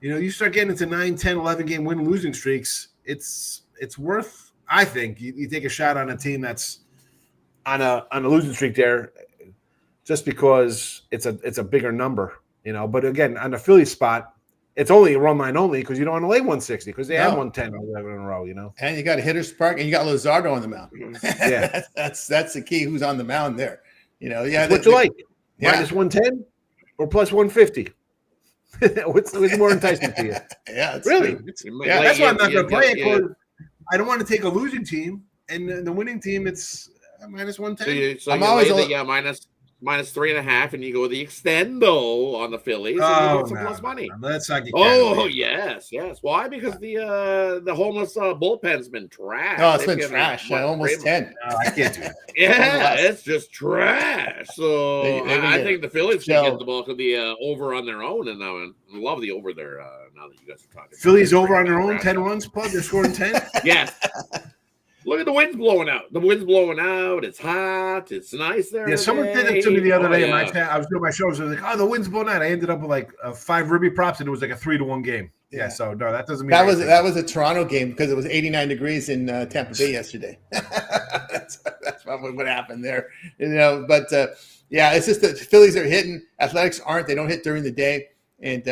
You start getting into 9, 10, 11 game win losing streaks. It's worth, I think, you take a shot on a team that's on a losing streak there just because it's a bigger number, But again, on the Philly spot, it's only a run line only because you don't want to lay 160 because they had 110 or 11 in a row, And you got a hitter's park and you got Luzardo on the mound. Yeah, that's the key. Who's on the mound there? Yeah, what you like? Minus 110 or plus 150? what's more enticing to you? Yeah, really. That's why I'm not going to play it because I don't want to take a losing team and the winning team. It's minus 110. So I'm always minus 3.5, and you go the extendo on the Phillies, and you get some plus money. No, let's not get yes. Why? Because the homeless bullpen's been trash. Oh, it's been trash. Almost 10. No, I can't do that. Yeah, it's just trash. So I think the Phillies can get the bulk of the over on their own, and I love the over there. Now that you guys are talking, Phillies over on their own, 10 runs plus. They're scoring 10. Yes. Look at the wind's blowing out. The wind's blowing out. It's hot. It's nice there. Yeah, someone did it to me the other day. I was doing my shows. I was like, "Oh, the wind's blowing out." I ended up with like 5 Ruby props, and it was like a 3-1 game. Yeah, so no, that doesn't mean that was a Toronto game because it was 89 degrees in Tampa Bay yesterday. that's probably what happened there, But it's just the Phillies are hitting. Athletics aren't. They don't hit during the day. And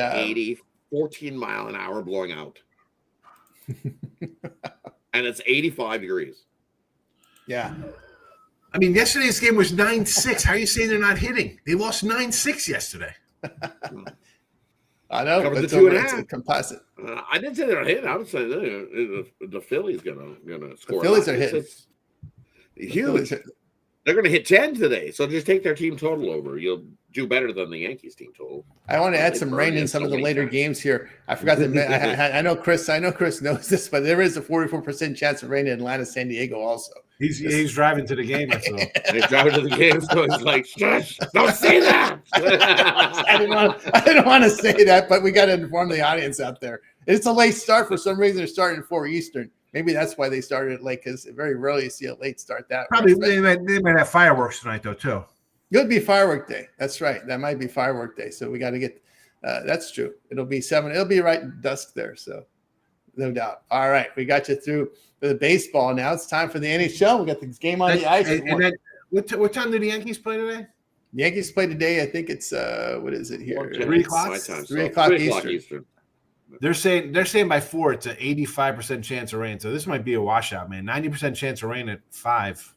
14 mile an hour blowing out. And it's 85 degrees. Yeah. I mean, yesterday's game was 9-6. How are you saying they're not hitting? They lost 9-6 yesterday. I know. Covered the 2.5. Composite. I didn't say they're not hitting. I would say the Phillies gonna score. The Phillies are hitting. It's huge. They're going to hit 10 today, so just take their team total over. You'll do better than the Yankees team total. I want to add some rain in some of the later games here. I forgot to I know Chris knows this, but there is a 44% chance of rain in Atlanta, San Diego also. He's driving to the game. He's driving to the game, so he's like, shush, don't say that. I didn't want to say that, but we got to inform the audience out there. It's a late start for some reason. They're starting at 4 Eastern. Maybe that's why they started it late, because very rarely you see a late start that probably they might have fireworks tonight though too. It would be firework day. That's right. That might be firework day. So we got to get that's true. It'll be 7. It'll be right dusk there. So no doubt. All right. We got you through the baseball. Now it's time for the NHL. We got the game on the ice. What time did the Yankees play today? The Yankees play today. I think it's what is it here? 3 o'clock. 3 o'clock Eastern. They're saying by 4 it's an 85% chance of rain. So this might be a washout, man. 90% chance of rain at 5.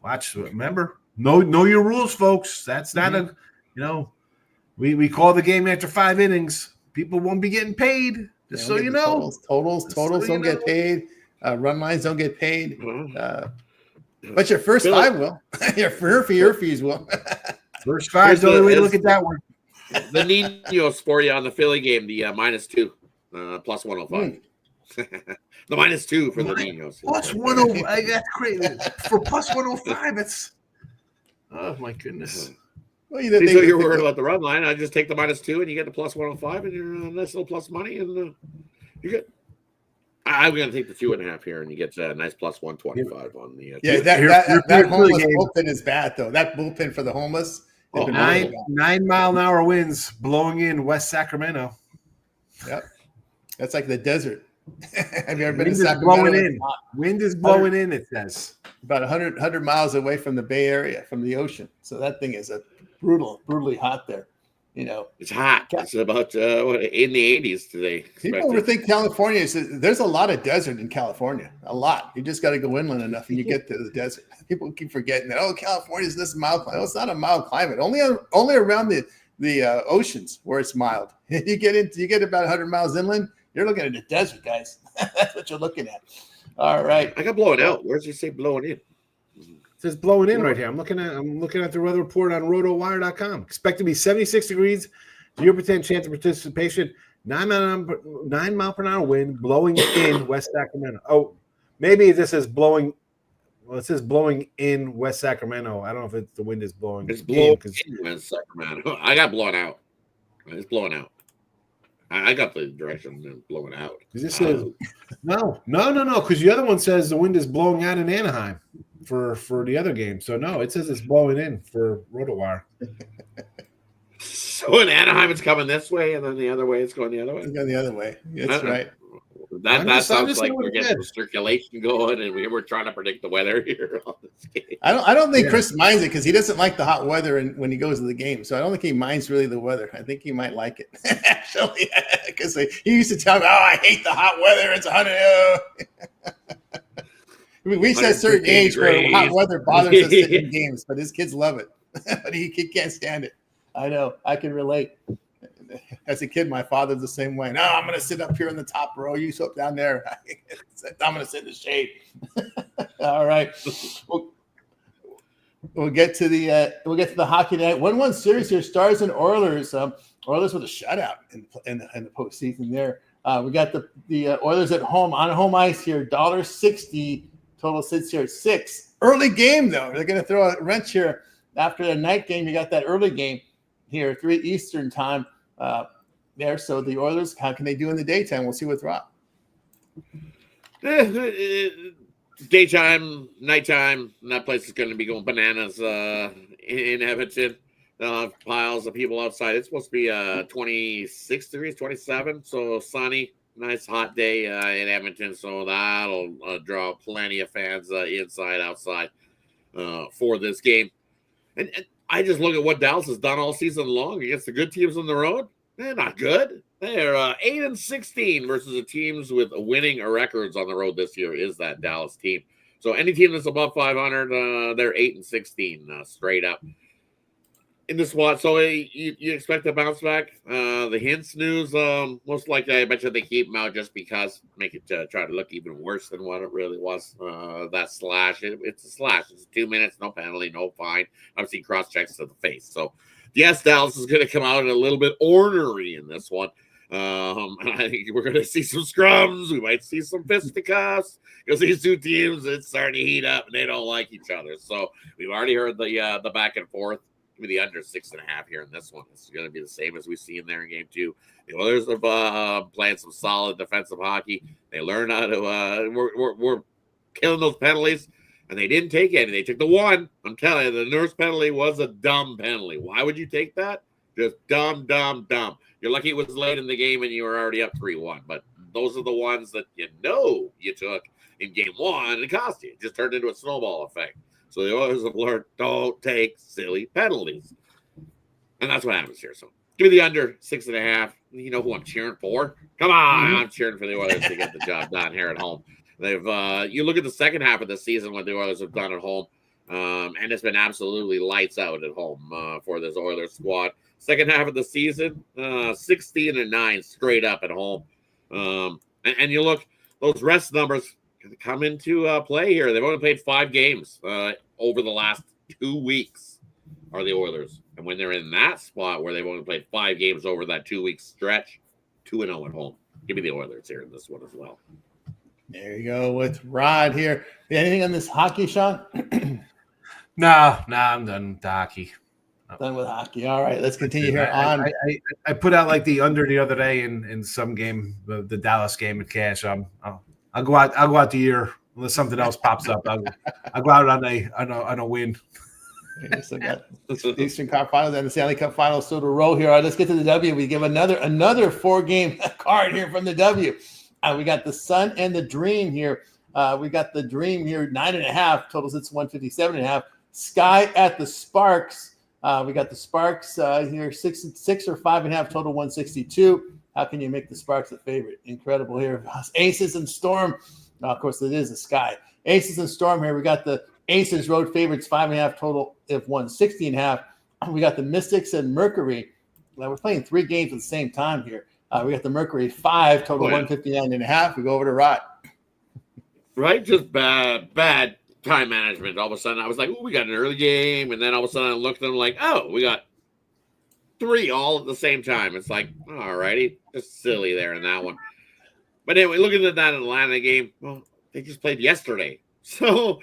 Watch. Remember, know your rules, folks. That's not we call the game after 5 innings. People won't be getting paid. Just so you know. Totals don't get paid. Run lines don't get paid. But your first 5 will. your fees will. First 5 is the only way to look at that one. The Ninos for you on the Philly game, the -2, plus 105. The -2 for the Ninos. Plus 105. That's crazy. For plus 105, it's oh my goodness. Well, so you're worried about the run line. I just take the -2 and you get the plus 105 and you're nice little plus money and you get. I'm going to take the 2.5 here, and you get a nice plus 125 on the. That homeless bullpen is bad though. That bullpen for the homeless. 9 mile an hour winds blowing in West Sacramento. Yep, that's like the desert. Have you ever been in Sacramento? Wind is blowing in. It says about 100 miles away from the Bay Area, from the ocean. So that thing is brutally hot there. It's hot. It's about in the 80s today. People overthink California. There's a lot of desert in California. A lot. You just got to go inland enough, and you get to the desert. People keep forgetting that. Oh, California is this mild climate. Oh, it's not a mild climate. Only around the oceans where it's mild. You get about 100 miles inland. You're looking at the desert, guys. That's what you're looking at. All right. I got blowing out. Where does it say blowing in? It says blowing in right here. I'm looking at the weather report on rotowire.com. Expect to be 76 degrees, 0% chance of participation, 9 mile per hour wind blowing in West Sacramento. Oh, maybe this is blowing. Well, it says blowing in West Sacramento. I don't know if the wind is blowing. It's blowing in West Sacramento. I got blown out. It's blowing out. I got the direction and blowing out. This says no, because the other one says the wind is blowing out in Anaheim for the other game. So no, it says it's blowing in for RotoWire. So in Anaheim, it's coming this way, and then the other way, it's going the other way. It's going the other way. That's right. That sounds like we're getting the circulation going, and we're trying to predict the weather here on this game. I don't think Chris minds it because he doesn't like the hot weather when he goes to the game. So I don't think he minds really the weather. I think he might like it actually, because he used to tell me, "Oh, I hate the hot weather. It's 100." We reached that certain age where hot weather bothers us in games, but his kids love it, but he can't stand it. I know. I can relate. As a kid, my father's the same way. No, I'm going to sit up here in the top row. You sit down there. I'm going to sit in the shade. All right. We'll get to the hockey night 1-1 series here. Stars and Oilers. Oilers with a shutout in the postseason there. We got the Oilers at home on home ice here. $1.60 total sits here at 6. Early game though. They're going to throw a wrench here after the night game. You got that early game here, 3 Eastern time. There, so the Oilers, how can they do in the daytime? We'll see with Rob. Daytime, nighttime, that place is going to be going bananas in Edmonton. They'll have piles of people outside. It's supposed to be 26 degrees, 27, so sunny, nice hot day in Edmonton. So that'll draw plenty of fans inside, outside for this game. And I just look at what Dallas has done all season long against the good teams on the road. They're not good. They're 8-16 versus the teams with winning records on the road this year is that Dallas team. So any team that's above 500, they're 8-16 straight up in the spot. So you expect a bounce back. The Hintz news, most likely, I bet you they keep them out just because, make it try to look even worse than what it really was. That slash, it's a slash. It's 2 minutes, no penalty, no fine. Obviously, cross checks to the face. So, yes, Dallas is going to come out a little bit ornery in this one. And I think we're going to see some scrums. We might see some fisticuffs because these two teams, it's starting to heat up and they don't like each other. So, we've already heard the back and forth. Give me the under 6.5 here in this one. It's going to be the same as we see in there in game 2. The Oilers are playing some solid defensive hockey. They learn how to we're killing those penalties, and they didn't take any. They took the one. I'm telling you, the Nurse penalty was a dumb penalty. Why would you take that? Just dumb. You're lucky it was late in the game and you were already up 3-1. But those are the ones that you took in game 1 and it cost you. It just turned into a snowball effect. So the Oilers have learned, don't take silly penalties. And that's what happens here. So give me the under 6.5. You know who I'm cheering for? Come on, I'm cheering for the Oilers to get the job done here at home. They've you look at the second half of the season, what the Oilers have done at home, and it's been absolutely lights out at home for this Oilers squad. Second half of the season, 16-9 straight up at home. And you look, those rest numbers come into play here. They've only played 5 games over the last 2 weeks, are the Oilers. And when they're in that spot where they've only played 5 games over that 2-week stretch, 2-0 at home. Give me the Oilers here in this one as well. There you go with Rod here. Anything on this hockey, Sean? No, I'm done with the hockey. Done with hockey. All right, let's continue here on. I put out like the under the other day in some game, the Dallas game at cash. I'll go out the year unless something else pops up. I'll go out on a win. So got the Eastern Cup Finals and the Stanley Cup Finals still to roll here. All right, let's get to the W. We give another 4-game card here from the W. We got the Sun and the Dream here. We got the Dream here 9.5 totals. It's 157.5. Sky at the Sparks. We got the Sparks here 6 or 5.5 total 162. How can you make the Sparks a favorite? Incredible here. Aces and Storm. Of course, it is a Sky. Aces and Storm here. We got the Aces road favorites 5.5 total if 160.5. We got the Mystics and Mercury. Now we're playing 3 games at the same time here. We got the Mercury 5 total 159.5. We go over to Rod. Right, just bad time management. All of a sudden, I was like, "Oh, we got an early game," and then all of a sudden, I looked at them like, "Oh, we got 3 all at the same time." It's like, all righty, just silly there in that one. But anyway, looking at that Atlanta game, well, they just played yesterday, so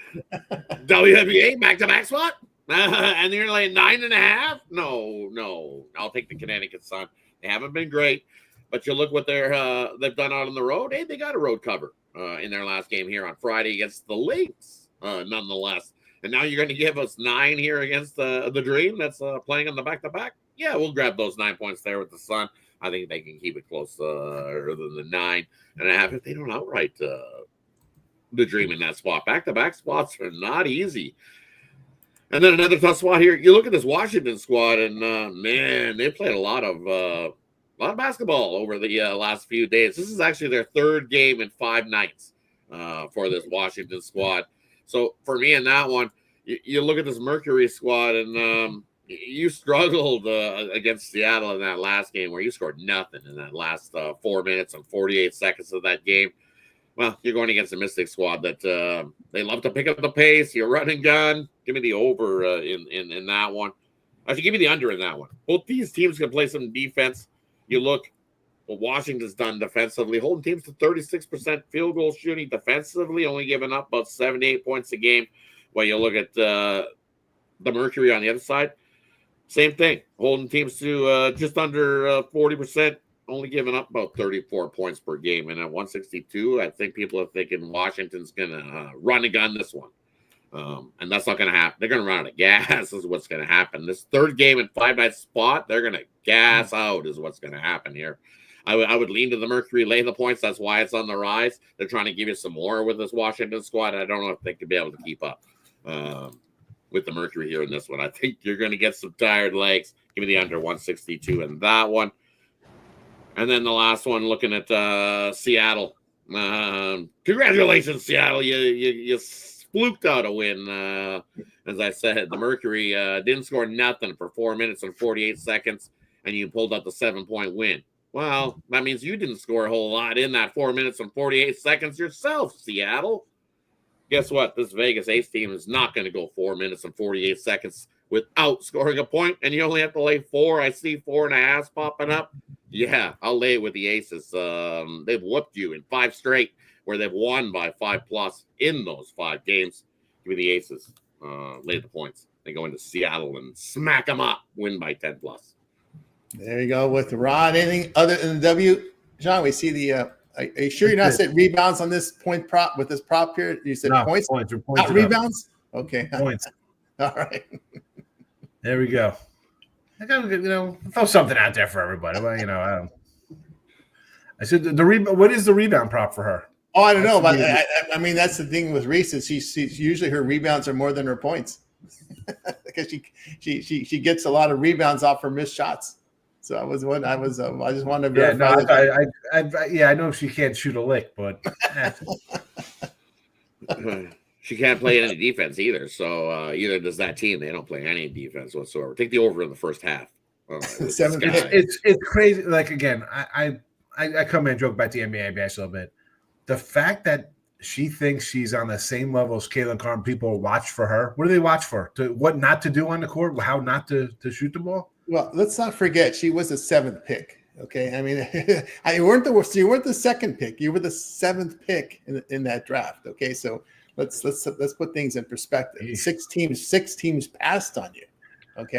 WNBA back-to-back spot, and they're like 9.5. No, I'll take the Connecticut Sun. They haven't been great. But you look what they've done out on the road. Hey, they got a road cover in their last game here on Friday against the Lynx, nonetheless. And now you're going to give us 9 here against the Dream that's playing on the back-to-back. Yeah, we'll grab those 9 points there with the Sun. I think they can keep it close than the 9.5 if they don't outright the Dream in that spot. Back-to-back spots are not easy. And then another tough spot here. You look at this Washington squad, and man, they played a lot of basketball over the last few days. This is actually their 3rd game in 5 nights for this Washington squad. So for me in that one, you look at this Mercury squad, and you struggled against Seattle in that last game where you scored nothing in that last 4 minutes and 48 seconds of that game. Well, you're going against a Mystic squad that they love to pick up the pace. You're run and gun. Give me the over in that one. Actually, give me the under in that one. Both these teams can play some defense. You look what Washington's done defensively, holding teams to 36% field goal shooting defensively, only giving up about 78 points a game. While you look at the Mercury on the other side, same thing, holding teams to just under 40%. Only giving up about 34 points per game. And at 162, I think people are thinking Washington's going to run a gun this one. And that's not going to happen. They're going to run out of gas is what's going to happen. This 3rd game in 5 night spot, they're going to gas out is what's going to happen here. I would lean to the Mercury, lay the points. That's why it's on the rise. They're trying to give you some more with this Washington squad. I don't know if they could be able to keep up with the Mercury here in this one. I think you're going to get some tired legs. Give me the under 162 in that one. And then the last one, looking at Seattle. Congratulations, Seattle. You fluked out a win. As I said, the Mercury didn't score nothing for 4 minutes and 48 seconds, and you pulled out the 7-point win. Well, that means you didn't score a whole lot in that 4 minutes and 48 seconds yourself, Seattle. Guess what? This Vegas Ace team is not going to go 4 minutes and 48 seconds without scoring a point, and you only have to lay 4. I see 4.5 popping up. Yeah, I'll lay it with the Aces. They've whooped you in 5 straight where they've won by 5+ in those 5 games. Give me the Aces. Lay the points. They go into Seattle and smack them up. Win by 10+. There you go with Rod. Anything other than the W? John, we see the are you sure you're not setting rebounds on this point prop with this prop here? You said no, points? Points not rebounds? Okay. Points. All right. There we go. I gotta, throw something out there for everybody. Well, I said the rebound. What is the rebound prop for her? Oh, I don't know, but I mean that's the thing with Reese is she's usually her rebounds are more than her points because she gets a lot of rebounds off her missed shots. So I just wanted to verify. I know she can't shoot a lick, but she can't play any defense either. So either does that team. They don't play any defense whatsoever. Take the over in the first half. It's crazy. Like again, I come in and joke about the NBA a little bit. The fact that she thinks she's on the same level as Caitlin Carr, people watch for her. What do they watch for? What not to do on the court? How not to shoot the ball? Well, let's not forget she was the 7th pick. Okay, I mean, you weren't the 2nd pick. You were the 7th pick in that draft. Okay, so let's put things in perspective. 6 teams passed on you. Okay.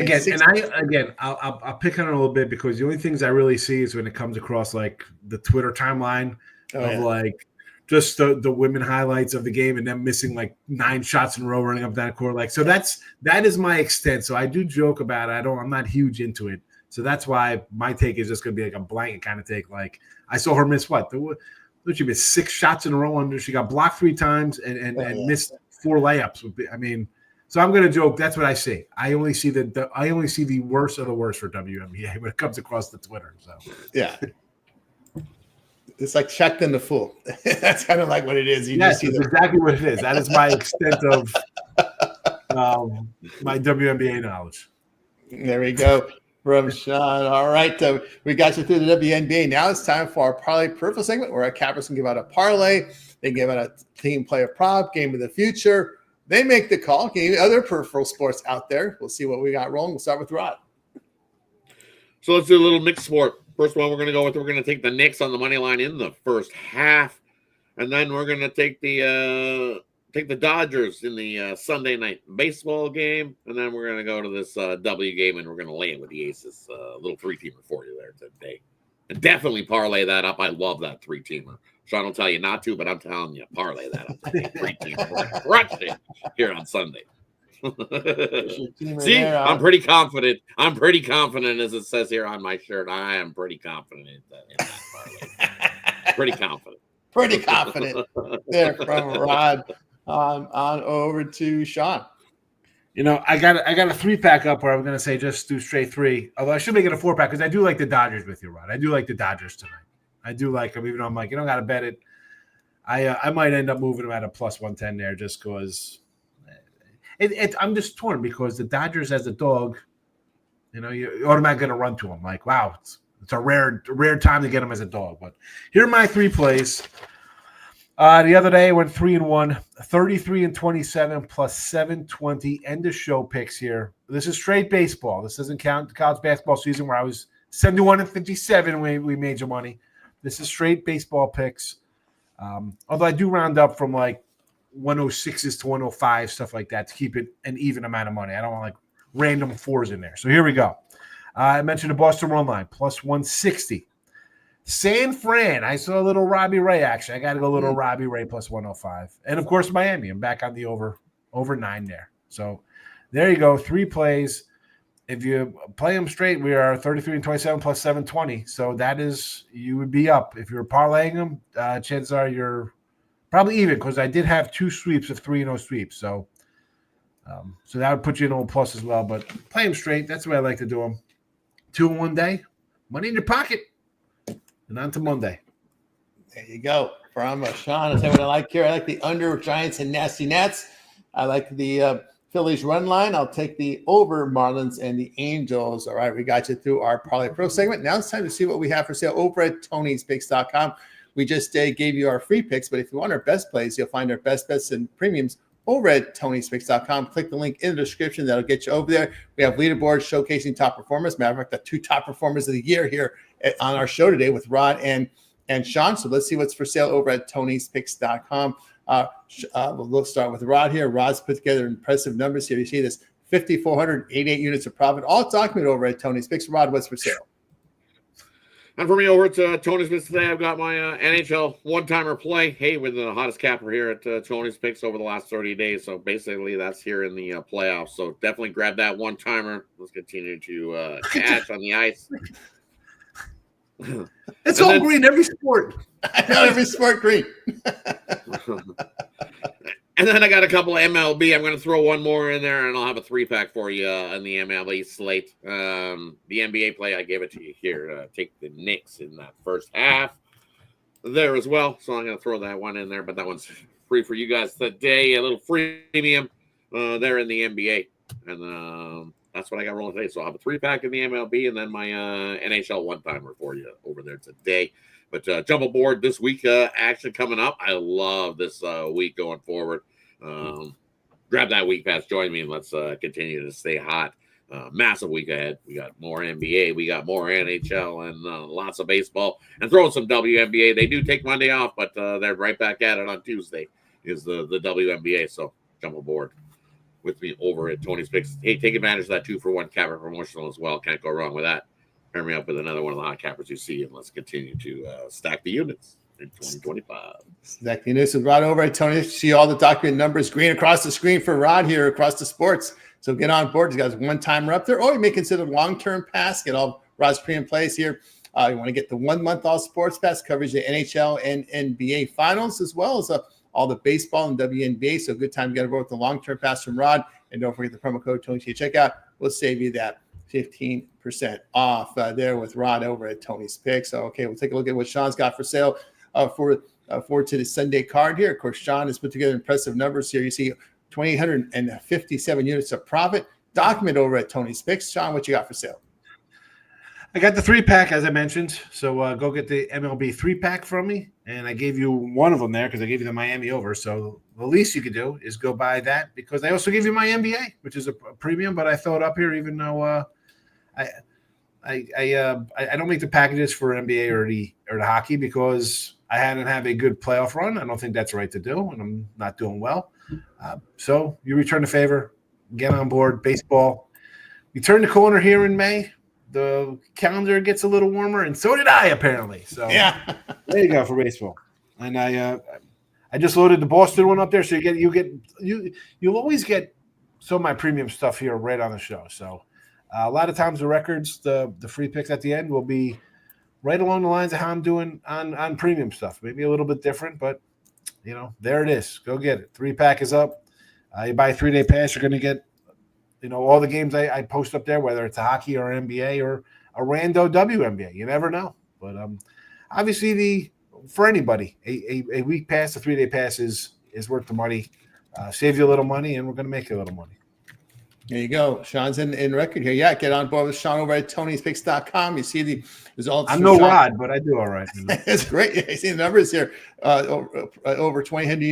I'll pick on it a little bit because the only things I really see is when it comes across like the Twitter timeline like just the women highlights of the game and them missing like 9 shots in a row running up that court. Like, so that is my extent. So I do joke about it. I'm not huge into it. So that's why my take is just going to be like a blanket kind of take. Like I saw her miss she missed 6 shots in a row under. She got blocked 3 times and missed 4 layups. I mean, so I'm going to joke. That's what I see. I only see the worst of the worst for WNBA when it comes across the Twitter. So yeah. It's like checked in the fool. That's kind of like what it is. That's exactly what it is. That is my extent of my WNBA knowledge. There we go from Sean. All right. We got you through the WNBA. Now it's time for our parlay peripheral segment where our cappers can give out a parlay. They give out a team player prop, game of the future. They make the call. Any other peripheral sports out there? We'll see what we got rolling. We'll start with Rod. So let's do a little mixed sport. First one we're going to take the Knicks on the money line in the first half, and then we're going to take the Dodgers in the Sunday night baseball game, and then we're going to go to this W game, and we're going to lay it with the Aces. A little 3-teamer for you there today. Definitely parlay that up. I love that 3-teamer. Sean will tell you not to, but I'm telling you, parlay that up. 3-teamer. We're gonna crush it here on Sunday. See, there, I'm pretty confident. I'm pretty confident, as it says here on my shirt. I am pretty confident in that parlay. Pretty confident. Pretty confident there from Rod on over to Sean. I got a 3-pack up where I'm going to say just do straight 3. Although I should make it a 4-pack because I do like the Dodgers with you, Rod. I do like the Dodgers tonight. I do like them, even though I'm like, got to bet it. I might end up moving them at a plus 110 there just because I'm just torn because the Dodgers as a dog, you're automatically going to run to them. Like, wow, it's a rare time to get them as a dog. But here are my 3 plays. The other day I went 3-1, 33-27 plus 720. End of show picks here. This is straight baseball. This doesn't count the college basketball season where I was 71-57 when we made your money. This is straight baseball picks. Although I do round up from like 106s to 105, stuff like that, to keep it an even amount of money. I don't want like random 4s in there. So here we go. I mentioned the Boston run line, plus 160. San Fran, I saw a little Robbie Ray action. I got to go a little Robbie Ray plus 105. And, of course, Miami. I'm back on the over 9 there. So there you go, 3 plays. If you play them straight, we are 33-27 plus 720. So that is, you would be up. If you're parlaying them, chances are you're probably even because I did have 2 sweeps of 3-0 sweeps. So that would put you in a little plus as well. But play them straight. That's the way I like to do them. 2 in one day, money in your pocket. And on to Monday. There you go. From Sean, I'll tell you what I like here. I like the under Giants and Nasty Nats. I like the Phillies run line. I'll take the over Marlins and the Angels. All right, we got you through our Parlay Pro segment. Now it's time to see what we have for sale over at Tony'sPicks.com. We just gave you our free picks, but if you want our best plays, you'll find our best bets and premiums over at Tony'sPicks.com. Click the link in the description. That'll get you over there. We have leaderboards showcasing top performers. Matter of fact, the 2 top performers of the year here on our show today with Rod and Sean. So let's see what's for sale over at Tony'sPicks.com. We'll start with Rod here. Rod's put together impressive numbers here. You see this 5,488 units of profit, all documented over at Tony's Picks. Rod, what's for sale? And for me over at Tony's Picks today, I've got my NHL one-timer play. Hey, with the hottest capper here at Tony's Picks over the last 30 days. So basically that's here in the playoffs. So definitely grab that one-timer. Let's continue to cash on the ice. It's all green, every sport. I know, every sport green. And then I got a couple of MLB. I'm going to throw one more in there, and I'll have a 3-pack for you in the MLB slate. The NBA play, I gave it to you here. Take the Knicks in that first half there as well. So I'm going to throw that one in there, but that one's free for you guys today. A little premium there in the NBA. And that's what I got rolling today. So I'll have a 3-pack in the MLB and then my NHL one-timer for you over there today. But jump aboard this week action coming up. I love this week going forward. Grab that week pass. Join me and let's continue to stay hot. Massive week ahead. We got more NBA. We got more NHL and lots of baseball. And throw some WNBA. They do take Monday off, but they're right back at it on Tuesday is the WNBA. So jump aboard with me over at Tony's Picks. Hey, take advantage of that 2-for-1 capper promotional as well. Can't go wrong with that. Pair me up with another one of the hot cappers you see, and let's continue to stack the units in 2025. Stack the units with Rod over at Tony. See all the document numbers green across the screen for Rod here across the sports. So get on board. You guys one-timer up there, or you may consider long-term pass. Get all Rod's pre-and plays here. You want to get the 1-month all sports pass, coverage the NHL and NBA finals, as well as all the baseball and WNBA. So good time to get aboard with the long-term pass from Rod. And don't forget the promo code Tony to check out. We'll save you that 15% off there with Rod over at Tony's Picks. So, okay, we'll take a look at what Sean's got for sale for to the Sunday card here. Of course, Sean has put together impressive numbers here. You see 2,857 units of profit. Document over at Tony's Picks. Sean, what you got for sale? I got the 3-pack, as I mentioned. So go get the MLB 3-pack from me. And I gave you one of them there because I gave you the Miami over. So the least you could do is go buy that because I also gave you my NBA, which is a premium, but I throw it up here even though I don't make the packages for NBA or the hockey because I hadn't have a good playoff run. I don't think that's right to do, and I'm not doing well. So you return the favor, get on board. Baseball, we turn the corner here in May. the calendar gets a little warmer, and so did I apparently. So yeah, there you go for baseball. And I just loaded the Boston one up there, so you'll always get some of my premium stuff here right on the show. So a lot of times the records, the free picks at the end will be right along the lines of how I'm doing on premium stuff. Maybe a little bit different, but there it is. Go get it. 3-pack is up. You buy a 3-day pass, you're going to get all the games I post up there, whether it's a hockey or NBA or a rando WNBA. You never know. But obviously for anybody, a week pass, a 3-day pass is worth the money. Saves you a little money, and we're going to make you a little money. There you go. Sean's in record here. Yeah, get on board with Sean over at Tony'sPicks.com. You see the results. I'm no Rod, but I do all right. It's great. You see the numbers here. Over 2,800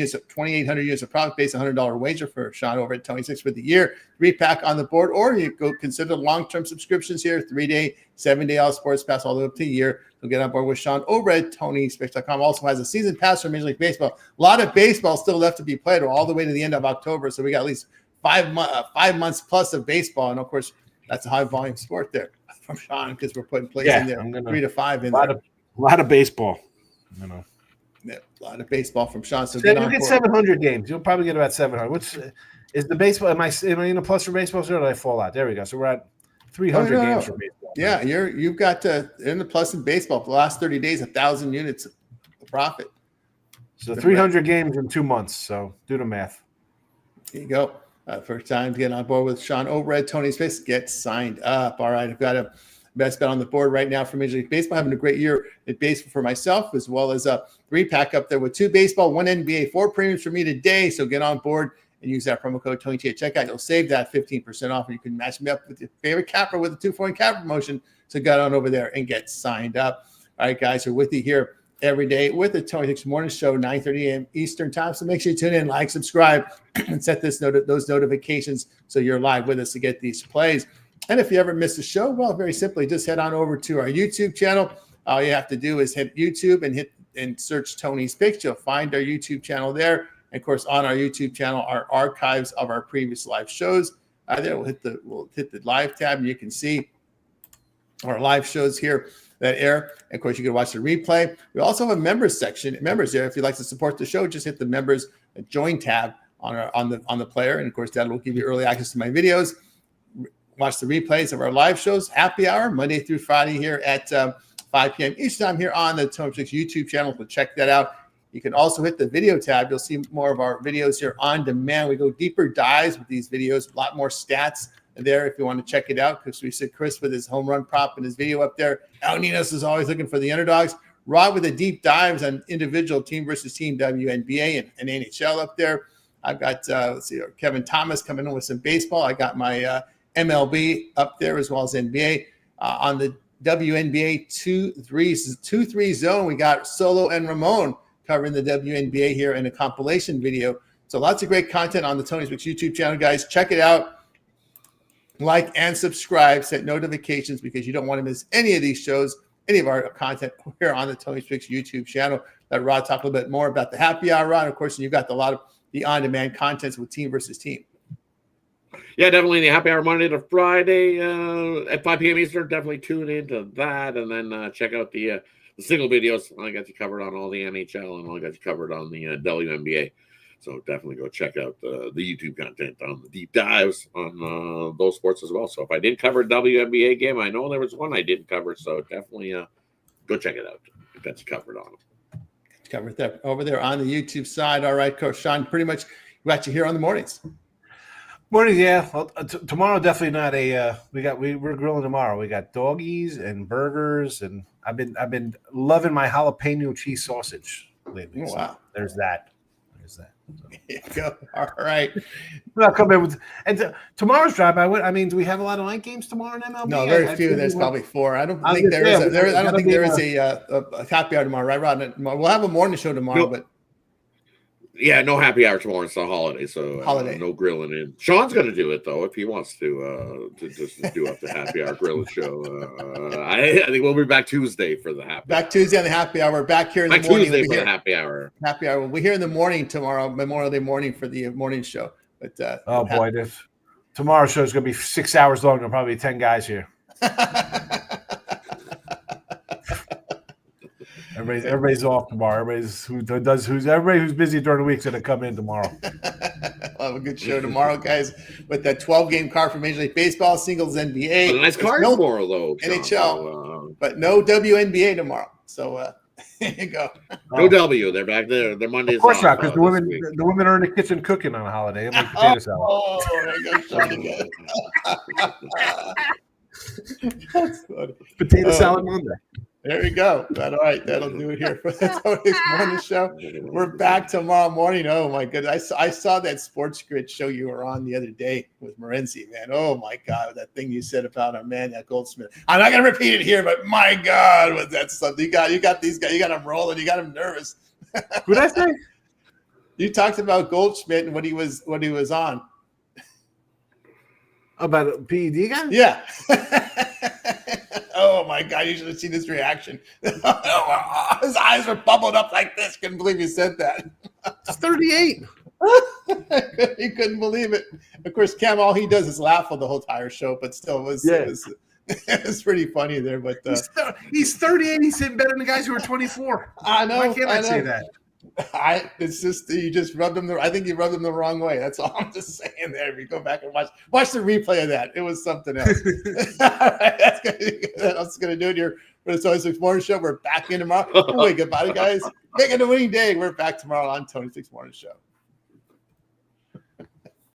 units of profit based on $100 wager for Sean over at Tony Six for the year. 3-pack on the board, or you go consider long-term subscriptions here. 3-day, 7-day all sports pass all the way up to a year. So get on board with Sean over at Tony'sPicks.com. Also has a season pass for Major League Baseball. A lot of baseball still left to be played all the way to the end of October. So we got at least 5 months plus of baseball, and of course that's a high volume sport there from Sean, because we're putting plays in there, 3 to 5 in there. A lot of baseball, Yeah, a lot of baseball from Sean. So you'll get 700 games. You'll probably get about 700. Which is the baseball? Am I in a plus for baseball? Or did I fall out? There we go. So we're at 300 games for baseball. Yeah, you've got in the plus in baseball for the last 30 days, 1,000 units of profit. So 300 games in 2 months. So do the math. There you go. First time to get on board with Sean over at Tony's Picks. Get signed up. All right, I've got a best bet on the board right now for Major League Baseball. Having a great year at baseball for myself, as well as a 3-pack up there with 2 baseball, 1 NBA, 4 premiums for me today. So get on board and use that promo code TonyT at checkout. You'll save that 15% off, and you can match me up with your favorite capper with a 2-for-1 capper promotion. So get on over there and get signed up. All right, guys, we're with you here every day with the Tony Hicks Morning Show, 9:30 a.m. Eastern Time. So make sure you tune in, like, subscribe, and set those notifications so you're live with us to get these plays. And if you ever miss a show, well, very simply, just head on over to our YouTube channel. All you have to do is hit YouTube and search Tony's Picks. You'll find our YouTube channel there. And of course, on our YouTube channel are archives of our previous live shows. There we'll hit the live tab, and you can see our live shows here that air. And of course, you can watch the replay. We also have a members section. Members there, if you'd like to support the show, just hit the members join tab on the player. And of course, that will give you early access to my videos. Watch the replays of our live shows, happy hour, Monday through Friday here at 5 p.m. each time here on the Tony Six YouTube channel. So check that out. You can also hit the video tab. You'll see more of our videos here on demand. We go deeper dives with these videos, a lot more stats there if you want to check it out, because we see Chris with his home run prop in his video up there. Al Ninos is always looking for the underdogs. Rod with the deep dives on individual team versus team WNBA and NHL up there. I've got Kevin Thomas coming in with some baseball. I got my MLB up there as well as NBA. On the WNBA 2-3 zone, we got Solo and Ramon covering the WNBA here in a compilation video. So lots of great content on the Tony's Picks YouTube channel, guys. Check it out. Like and subscribe, set notifications, because you don't want to miss any of these shows, any of our content here on the Tony's Picks YouTube channel. Let Rod talk a little bit more about the happy hour, Rod. Of course, you've got a lot of the on-demand contents with team versus team. Yeah, definitely the happy hour Monday to Friday at 5 p.m. Eastern. Definitely tune into that, and then check out the single videos. I got you covered on all the NHL, and I got you covered on the WNBA. So definitely go check out the YouTube content on the deep dives on those sports as well. So if I didn't cover WNBA game, I know there was one I didn't cover. So definitely go check it out. Got you covered on it. Covered there over there on the YouTube side. All right, Coach Sean, pretty much got you here on the mornings. Morning, yeah. Well, tomorrow definitely not a. We're grilling tomorrow. We got doggies and burgers, and I've been loving my jalapeno cheese sausage lately. Oh, wow, so there's that. So. There you go. All right. I'll come in with tomorrow's drive. Do we have a lot of night games tomorrow in MLB? No, very few. There's probably 4. I don't think there is a happy hour tomorrow, right, Rod? We'll have a morning show tomorrow, but. Yeah, no happy hour tomorrow. It's a holiday, so no grilling in. Sean's going to do it though if he wants to just do up the happy hour grilling show. I think we'll be back Tuesday for the happy. Back Tuesday on the happy hour. Back here in the morning. Tuesday for the happy hour. Happy hour. We're here in the morning tomorrow, Memorial Day morning for the morning show. But tomorrow's show is going to be 6 hours long. There'll probably be 10 guys here. Everybody's off tomorrow. Everybody who's busy during the week's gonna come in tomorrow. We'll have a good show tomorrow, guys, with that 12-game card for Major League Baseball, singles NBA. But a nice card tomorrow, though. NHL, so, but no WNBA tomorrow. So there you go. No W. They're back there. They're Mondays. Of course off, not, because the women are in the kitchen cooking on a holiday. They make potato salad. Oh, there you go, Sean again. That's funny. Potato salad Monday. There you go. All right, that'll do it here for the Tony's Morning Show. We're back tomorrow morning. Oh my goodness, I saw that Sports Grid show you were on the other day with Morenzi, man. Oh my God, that thing you said about our man, that Goldsmith. I'm not gonna repeat it here, but my God, was that something? You got these guys, you got them rolling, you got them nervous. Who'd I say? You talked about Goldschmidt and what he was on. About a PED guy? Yeah. Oh my God! You should have seen his reaction. His eyes were bubbled up like this. Couldn't believe you said that. It's 38. He couldn't believe it. Of course, Cam, all he does is laugh on the whole entire show, but still, it was pretty funny there. But he's 38. He's hitting better than the guys who are 24. I know. Why can't I say that? It's just you just rubbed him. I think you rubbed him the wrong way. That's all I'm just saying. There, if you go back and watch the replay of that, it was something else. All right, that's gonna do it here for the Tony 6 Morning Show. We're back in tomorrow. Goodbye, guys. Making a winning day. We're back tomorrow on Tony 6 Morning Show.